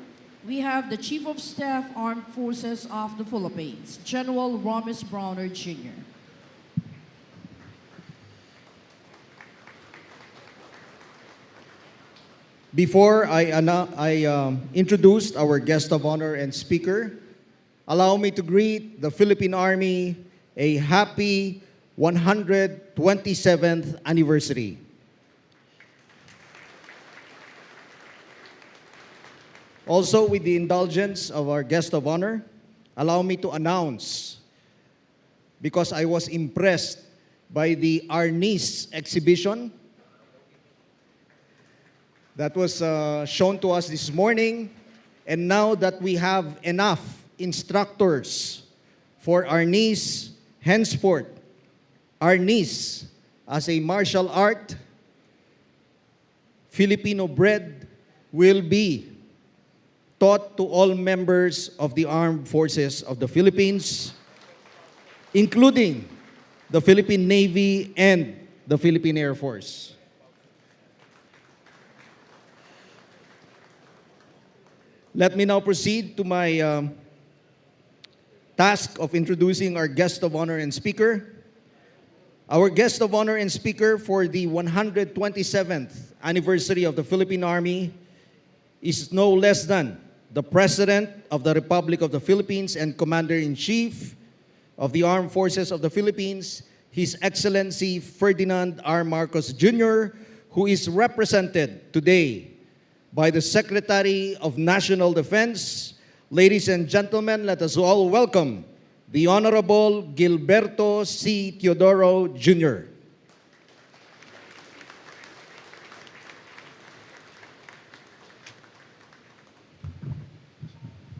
we have the Chief of Staff, Armed Forces of the Philippines, General Romis Browner, Jr. Before I introduce our guest of honor and speaker, allow me to greet the Philippine Army a happy 127th anniversary. Also, with the indulgence of our guest of honor, allow me to announce, because I was impressed by the Arnis exhibition that was shown to us this morning, and now that we have enough instructors for Arnis, henceforth, Arnis as a martial art, Filipino bred, will be taught to all members of the Armed Forces of the Philippines, including the Philippine Navy and the Philippine Air Force. Let me now proceed to my task of introducing our guest of honor and speaker. Our guest of honor and speaker for the 127th anniversary of the Philippine Army is no less than the President of the Republic of the Philippines and Commander-in-Chief of the Armed Forces of the Philippines, His Excellency Ferdinand R. Marcos Jr., who is represented today by the Secretary of National Defense. Ladies and gentlemen, let us all welcome the Honorable Gilberto C. Teodoro Jr.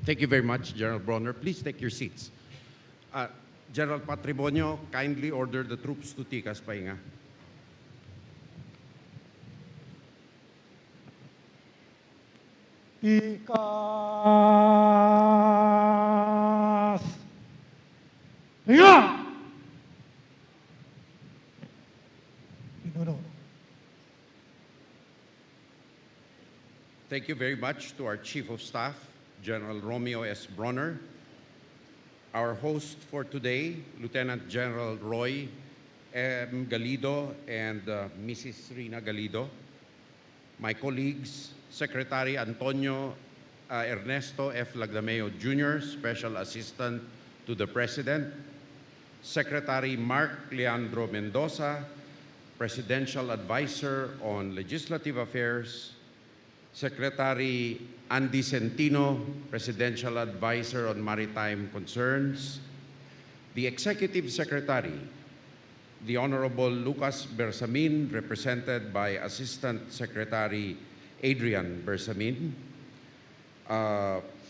Thank you very much, General Bronner. Please take your seats. General Patrimonio, kindly order the troops to Tikas Pahinga. Tikas! Hinga! Pinuno. Thank you very much to our Chief of Staff, General Romeo S. Bronner, our host for today, Lieutenant General Roy M. Galido and Mrs. Rina Galido, my colleagues, Secretary Antonio Ernesto F. Lagdameo Jr., Special Assistant to the President, Secretary Mark Leandro Mendoza, Presidential Advisor on Legislative Affairs, Secretary Andy Centino, Presidential Advisor on Maritime Concerns, the Executive Secretary, the Honorable Lucas Bersamin, represented by Assistant Secretary Adrian Bersamin,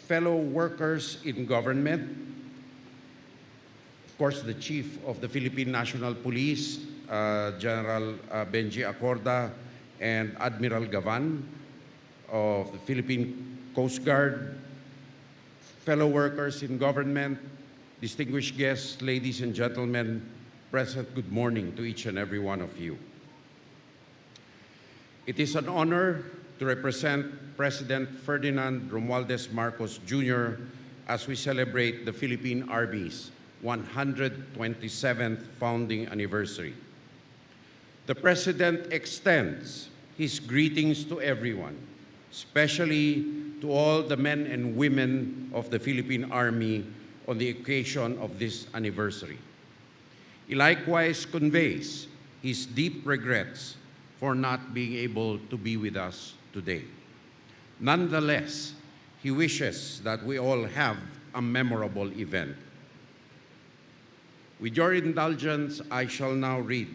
fellow workers in government, of course, the Chief of the Philippine National Police, General Benji Acorda, and Admiral Gavan of the Philippine Coast Guard, fellow workers in government, distinguished guests, ladies and gentlemen, present, good morning to each and every one of you. It is an honor to represent President Ferdinand Romualdez Marcos Jr. as we celebrate the Philippine Army's 127th founding anniversary. The President extends his greetings to everyone, especially to all the men and women of the Philippine Army on the occasion of this anniversary. He likewise conveys his deep regrets for not being able to be with us today. Nonetheless, he wishes that we all have a memorable event. With your indulgence, I shall now read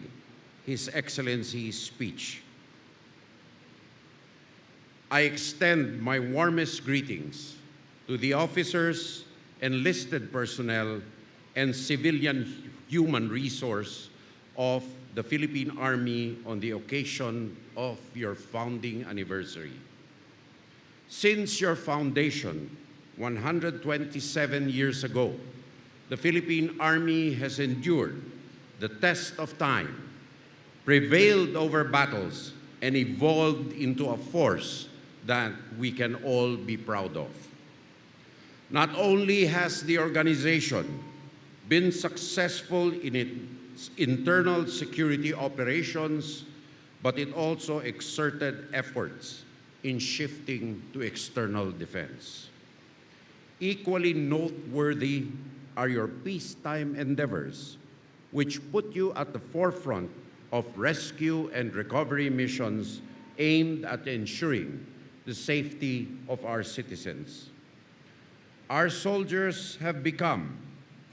His Excellency's speech. I extend my warmest greetings to the officers, enlisted personnel, and civilian human resource of the Philippine Army on the occasion of your founding anniversary. Since your foundation 127 years ago, the Philippine Army has endured the test of time, prevailed over battles, and evolved into a force that we can all be proud of. Not only has the organization been successful in its internal security operations, but it also exerted efforts in shifting to external defense. Equally noteworthy are your peacetime endeavors, which put you at the forefront of rescue and recovery missions aimed at ensuring the safety of our citizens. Our soldiers have become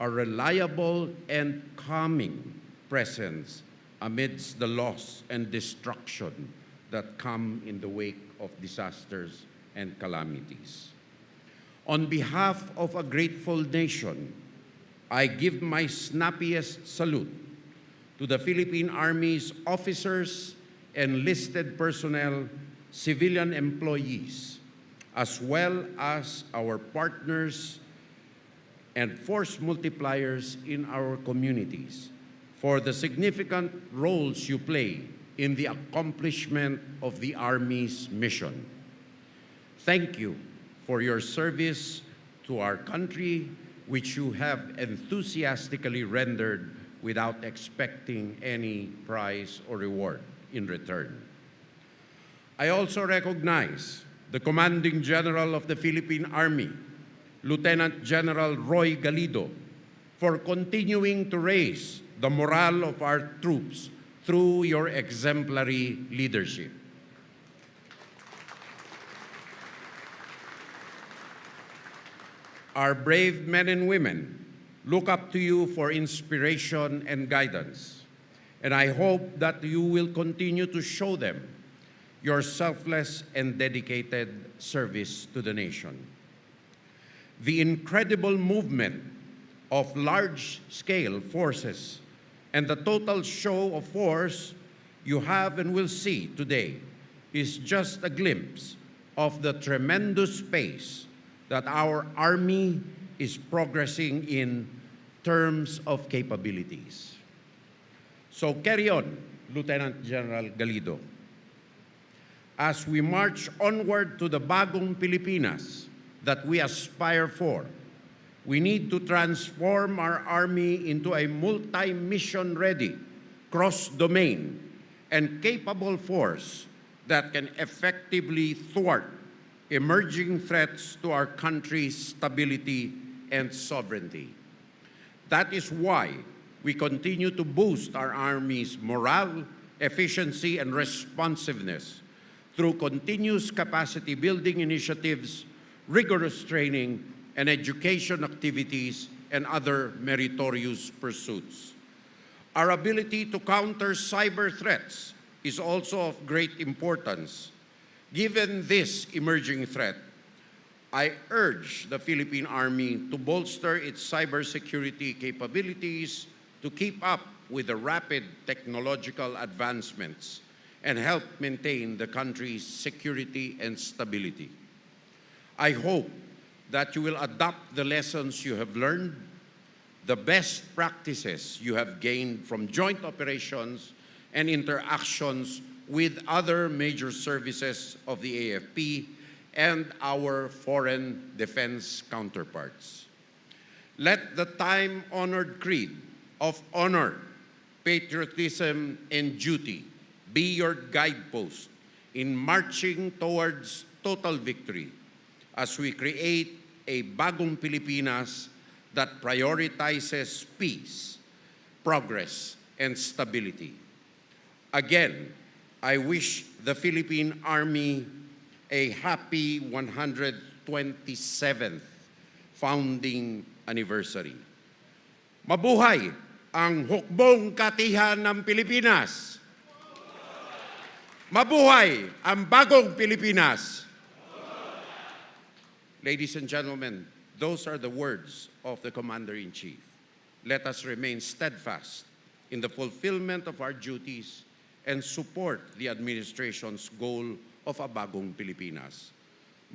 a reliable and calming presence amidst the loss and destruction that come in the wake of disasters and calamities. On behalf of a grateful nation, I give my snappiest salute to the Philippine Army's officers, enlisted personnel, civilian employees, as well as our partners and force multipliers in our communities for the significant roles you play in the accomplishment of the Army's mission. Thank you for your service to our country, which you have enthusiastically rendered without expecting any prize or reward in return. I also recognize the Commanding General of the Philippine Army, Lieutenant General Roy Galido, for continuing to raise the morale of our troops through your exemplary leadership. Our brave men and women look up to you for inspiration and guidance, and I hope that you will continue to show them your selfless and dedicated service to the nation. The incredible movement of large-scale forces and the total show of force you have and will see today is just a glimpse of the tremendous pace that our Army is progressing in terms of capabilities. So carry on, Lieutenant General Galido. As we march onward to the bagong Pilipinas that we aspire for, we need to transform our Army into a multi-mission ready, cross-domain, and capable force that can effectively thwart emerging threats to our country's stability and sovereignty. That is why we continue to boost our Army's morale, efficiency, and responsiveness through continuous capacity building initiatives, rigorous training, and education activities, and other meritorious pursuits. Our ability to counter cyber threats is also of great importance. Given this emerging threat, I urge the Philippine Army to bolster its cybersecurity capabilities to keep up with the rapid technological advancements and help maintain the country's security and stability. I hope that you will adopt the lessons you have learned, the best practices you have gained from joint operations and interactions with other major services of the AFP and our foreign defense counterparts. Let the time-honored creed of honor, patriotism, and duty be your guidepost in marching towards total victory as we create a bagong Pilipinas that prioritizes peace, progress, and stability. Again, I wish the Philippine Army a happy 127th founding anniversary. Mabuhay ang hukbong katihan ng Pilipinas! Mabuhay ang bagong Pilipinas! Ladies and gentlemen, those are the words of the Commander-in-Chief. Let us remain steadfast in the fulfillment of our duties and support the administration's goal of a bagong Pilipinas.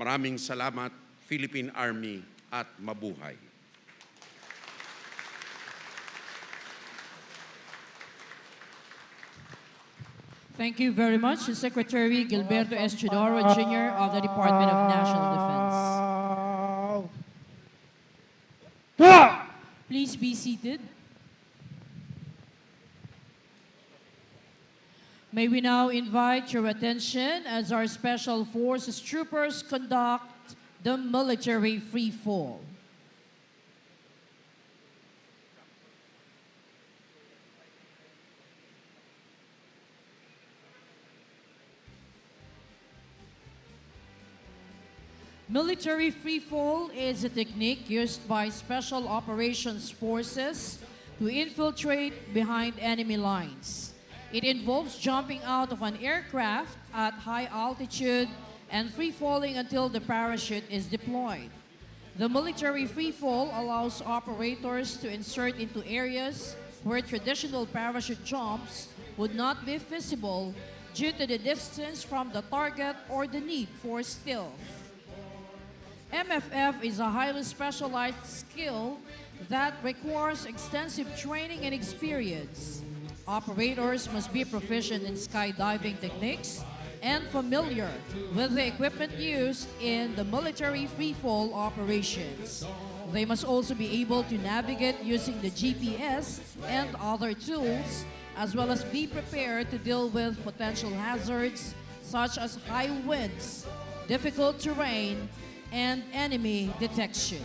Maraming salamat, Philippine Army, at mabuhay. Thank you very much, Secretary Gilberto S. Chidoro, Jr. of the Department of National Defense. Please be seated. May we now invite your attention as our Special Forces troopers conduct the military free fall. Military free fall is a technique used by Special Operations Forces to infiltrate behind enemy lines. It involves jumping out of an aircraft at high altitude and free falling until the parachute is deployed. The military free fall allows operators to insert into areas where traditional parachute jumps would not be feasible due to the distance from the target or the need for stealth. MFF is a highly specialized skill that requires extensive training and experience. Operators must be proficient in skydiving techniques and familiar with the equipment used in the military free-fall operations. They must also be able to navigate using the GPS and other tools, as well as be prepared to deal with potential hazards such as high winds, difficult terrain, and enemy detection.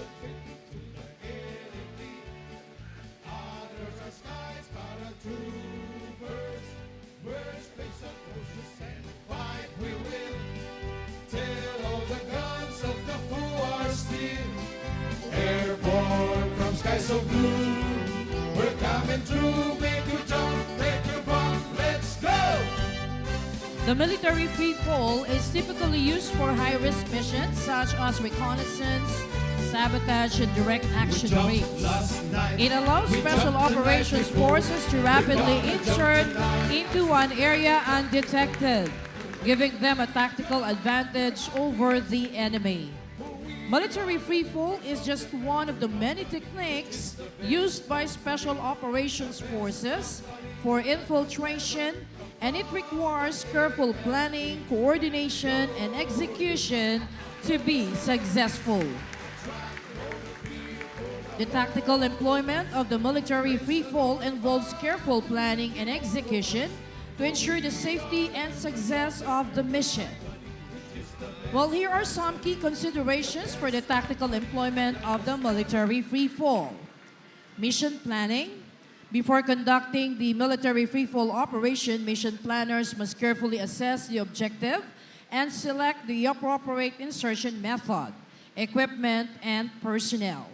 Airborne from skies so blue, we're coming through. Make you jump, take your bump, let's go! The military free fall is typically used for high-risk missions such as reconnaissance, sabotage, and direct action raids. It allows Special Operations Forces to rapidly insert into an area undetected, giving them a tactical advantage over the enemy. Military free fall is just one of the many techniques used by Special Operations Forces for infiltration, and it requires careful planning, coordination, and execution to be successful. The tactical employment of the military freefall involves careful planning and execution to ensure the safety and success of the mission. Well, here are some key considerations for the tactical employment of the military freefall. Mission planning. Before conducting the military freefall operation, mission planners must carefully assess the objective and select the appropriate insertion method, equipment, and personnel.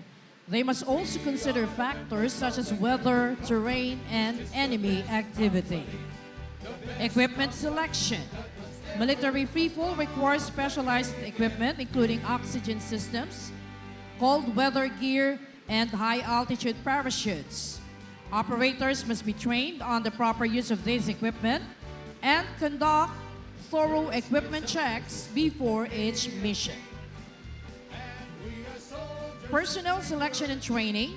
They must also consider factors such as weather, terrain, and enemy activity. Equipment selection. Military freefall requires specialized equipment including oxygen systems, cold weather gear, and high-altitude parachutes. Operators must be trained on the proper use of these equipment and conduct thorough equipment checks before each mission. Personnel selection and training.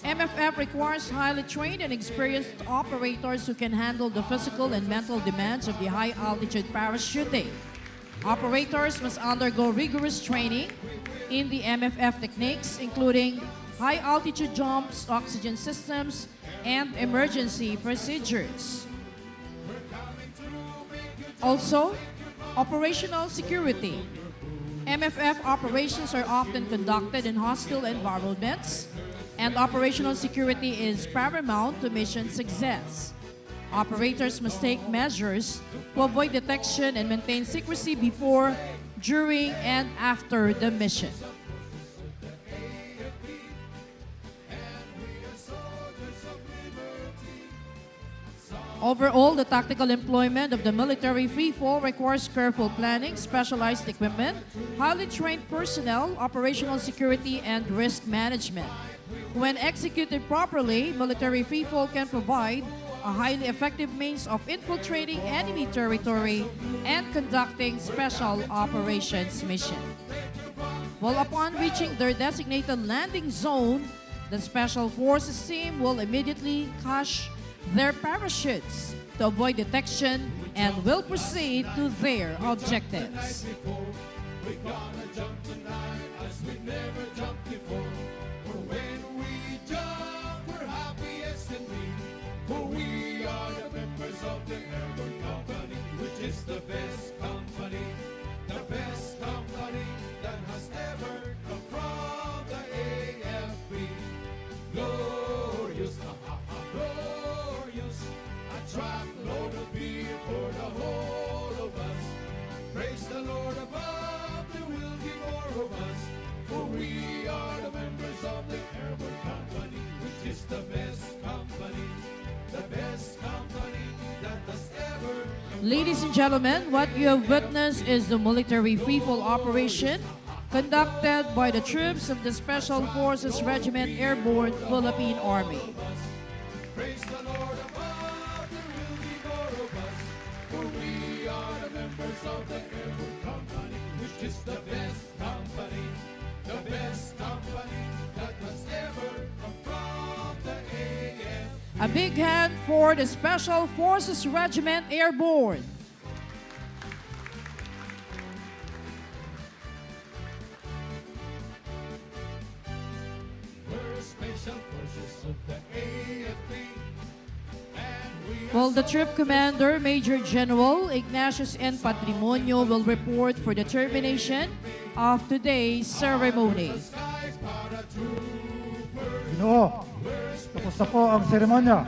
MFF requires highly trained and experienced operators who can handle the physical and mental demands of the high-altitude parachuting. Operators must undergo rigorous training in the MFF techniques, including high-altitude jumps, oxygen systems, and emergency procedures. Also, operational security. MFF operations are often conducted in hostile environments, and operational security is paramount to mission success. Operators must take measures to avoid detection and maintain secrecy before, during, and after the mission. Overall, the tactical employment of the military freefall requires careful planning, specialized equipment, highly trained personnel, operational security, and risk management. When executed properly, military freefall can provide a highly effective means of infiltrating enemy territory and conducting special operations mission. While upon reaching their designated landing zone, the Special Forces team will immediately cache their parachutes to avoid detection and will proceed to their objectives. We're gonna jump tonight as we never jumped before. For when we jump, we're happy as can be. For we are the members of the Airborne Company, which is the best company that has ever come from the AFP. Glorious, glorious, a truckload of beer for the whole of us. Praise the Lord above, there will be more of us. For we are the members of the Airborne Company, which is the best company that has ever. Ladies and gentlemen, what you have witnessed is the military freefall operation conducted by the troops of the Special Forces Regiment Airborne Philippine Army. Praise the Lord above, there will be more of us. For we are the members of the Airborne Company, which is the best company that has ever come from the AFP. A big hand for the Special Forces Regiment Airborne. We're special forces of the AFP. Well, the Troop Commander, Major General Ignatius N. Patrimonio, will report for the termination of today's ceremony. Ginoo, tapos na po ang seremonya.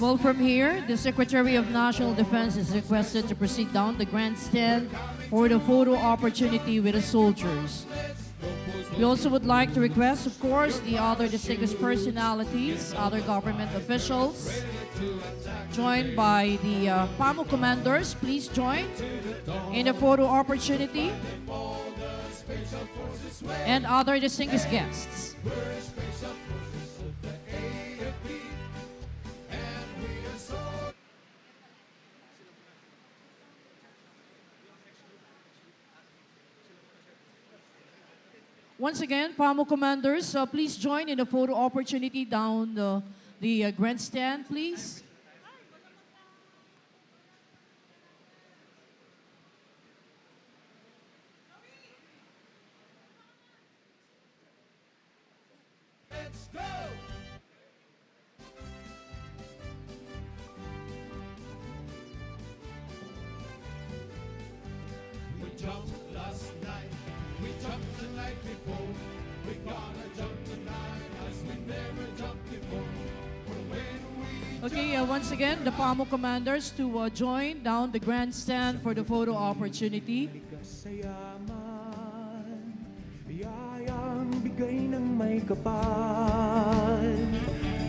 Well, from here, the Secretary of National Defense is requested to proceed down the grandstand for the photo opportunity with the soldiers. We also would like to request, of course, the other distinguished personalities, other government officials, joined by the PAMO commanders. Please join in the photo opportunity, and other distinguished guests. Once again, PAMO commanders, please join in the photo opportunity down the grandstand, please. Let's go! We jumped last night, we jumped the night before. We gonna jump tonight as we never jumped before. When we Okay, once again, the PAMO commanders to join down the grandstand for the photo opportunity. Sa yaman, biyayang bigay ng may kapal.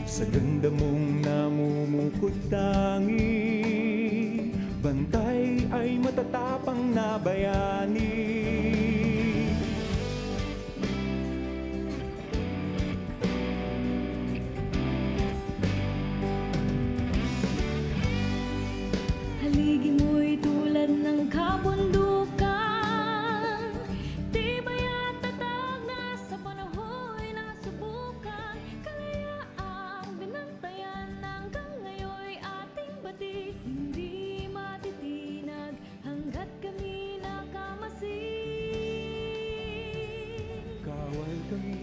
Sa ganda mong namumukod tangi, bantay ay matatapang na bayani. Haligi mo'y tulad ng kabundukan, tibay at tatag na sa panahon'y nasubukan. Kalayaang binantayan hanggang ngayon'y ating bati, hindi matitinag hanggat kami nakamasid. Kawal kami.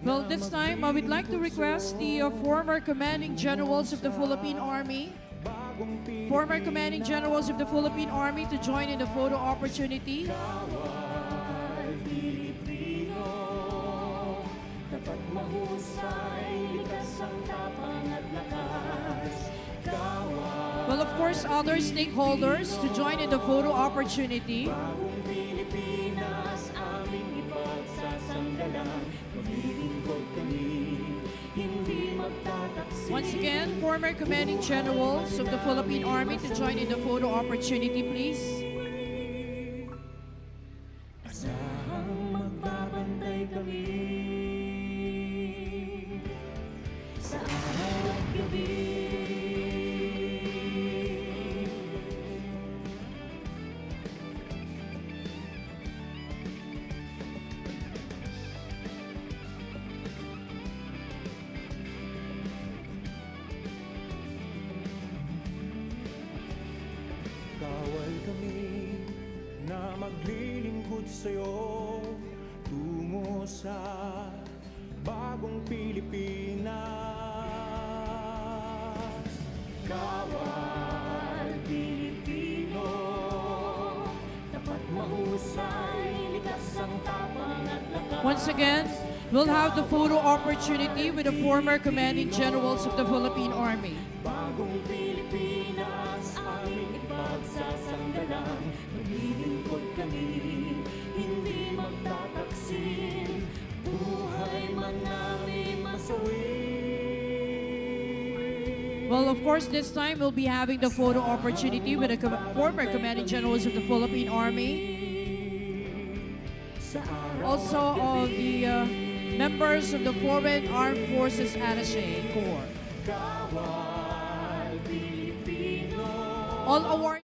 Well, this time, we'd like to request the former commanding generals of the Philippine Army, former commanding generals of the Philippine Army to join in the photo opportunity. Kawal Pilipino, tapat mahusay, likas ang tapang at lakas. Kawal Well, of course, other stakeholders to join in the photo opportunity. bagong Pilipinas, aming ipagsasanggalang. Maglilingkod kami, hindi magtataksil. Once again, former commanding generals of the Philippine Army to join in the photo opportunity, please. Asahang magbabantay kami sa araw at gabi. Kawal kami na maglilingkod sa'yo tungo sa bagong Pilipinas. Kawal Pilipino, tapat mahusay, likas ang tapang at lakas. Once again, we'll have the photo opportunity with the former commanding generals of the Philippine Army. Bagong Pilipinas, aming ipagsasanggalang. Maglilingkod kami, hindi magtataksin. Buhay man namin masawi. Well, of course, this time we'll be having the photo opportunity with the former commanding generals of the Philippine Army. Also, the members of the Foreign Armed Forces Attaché Corps. Kawal Pilipino. All awards.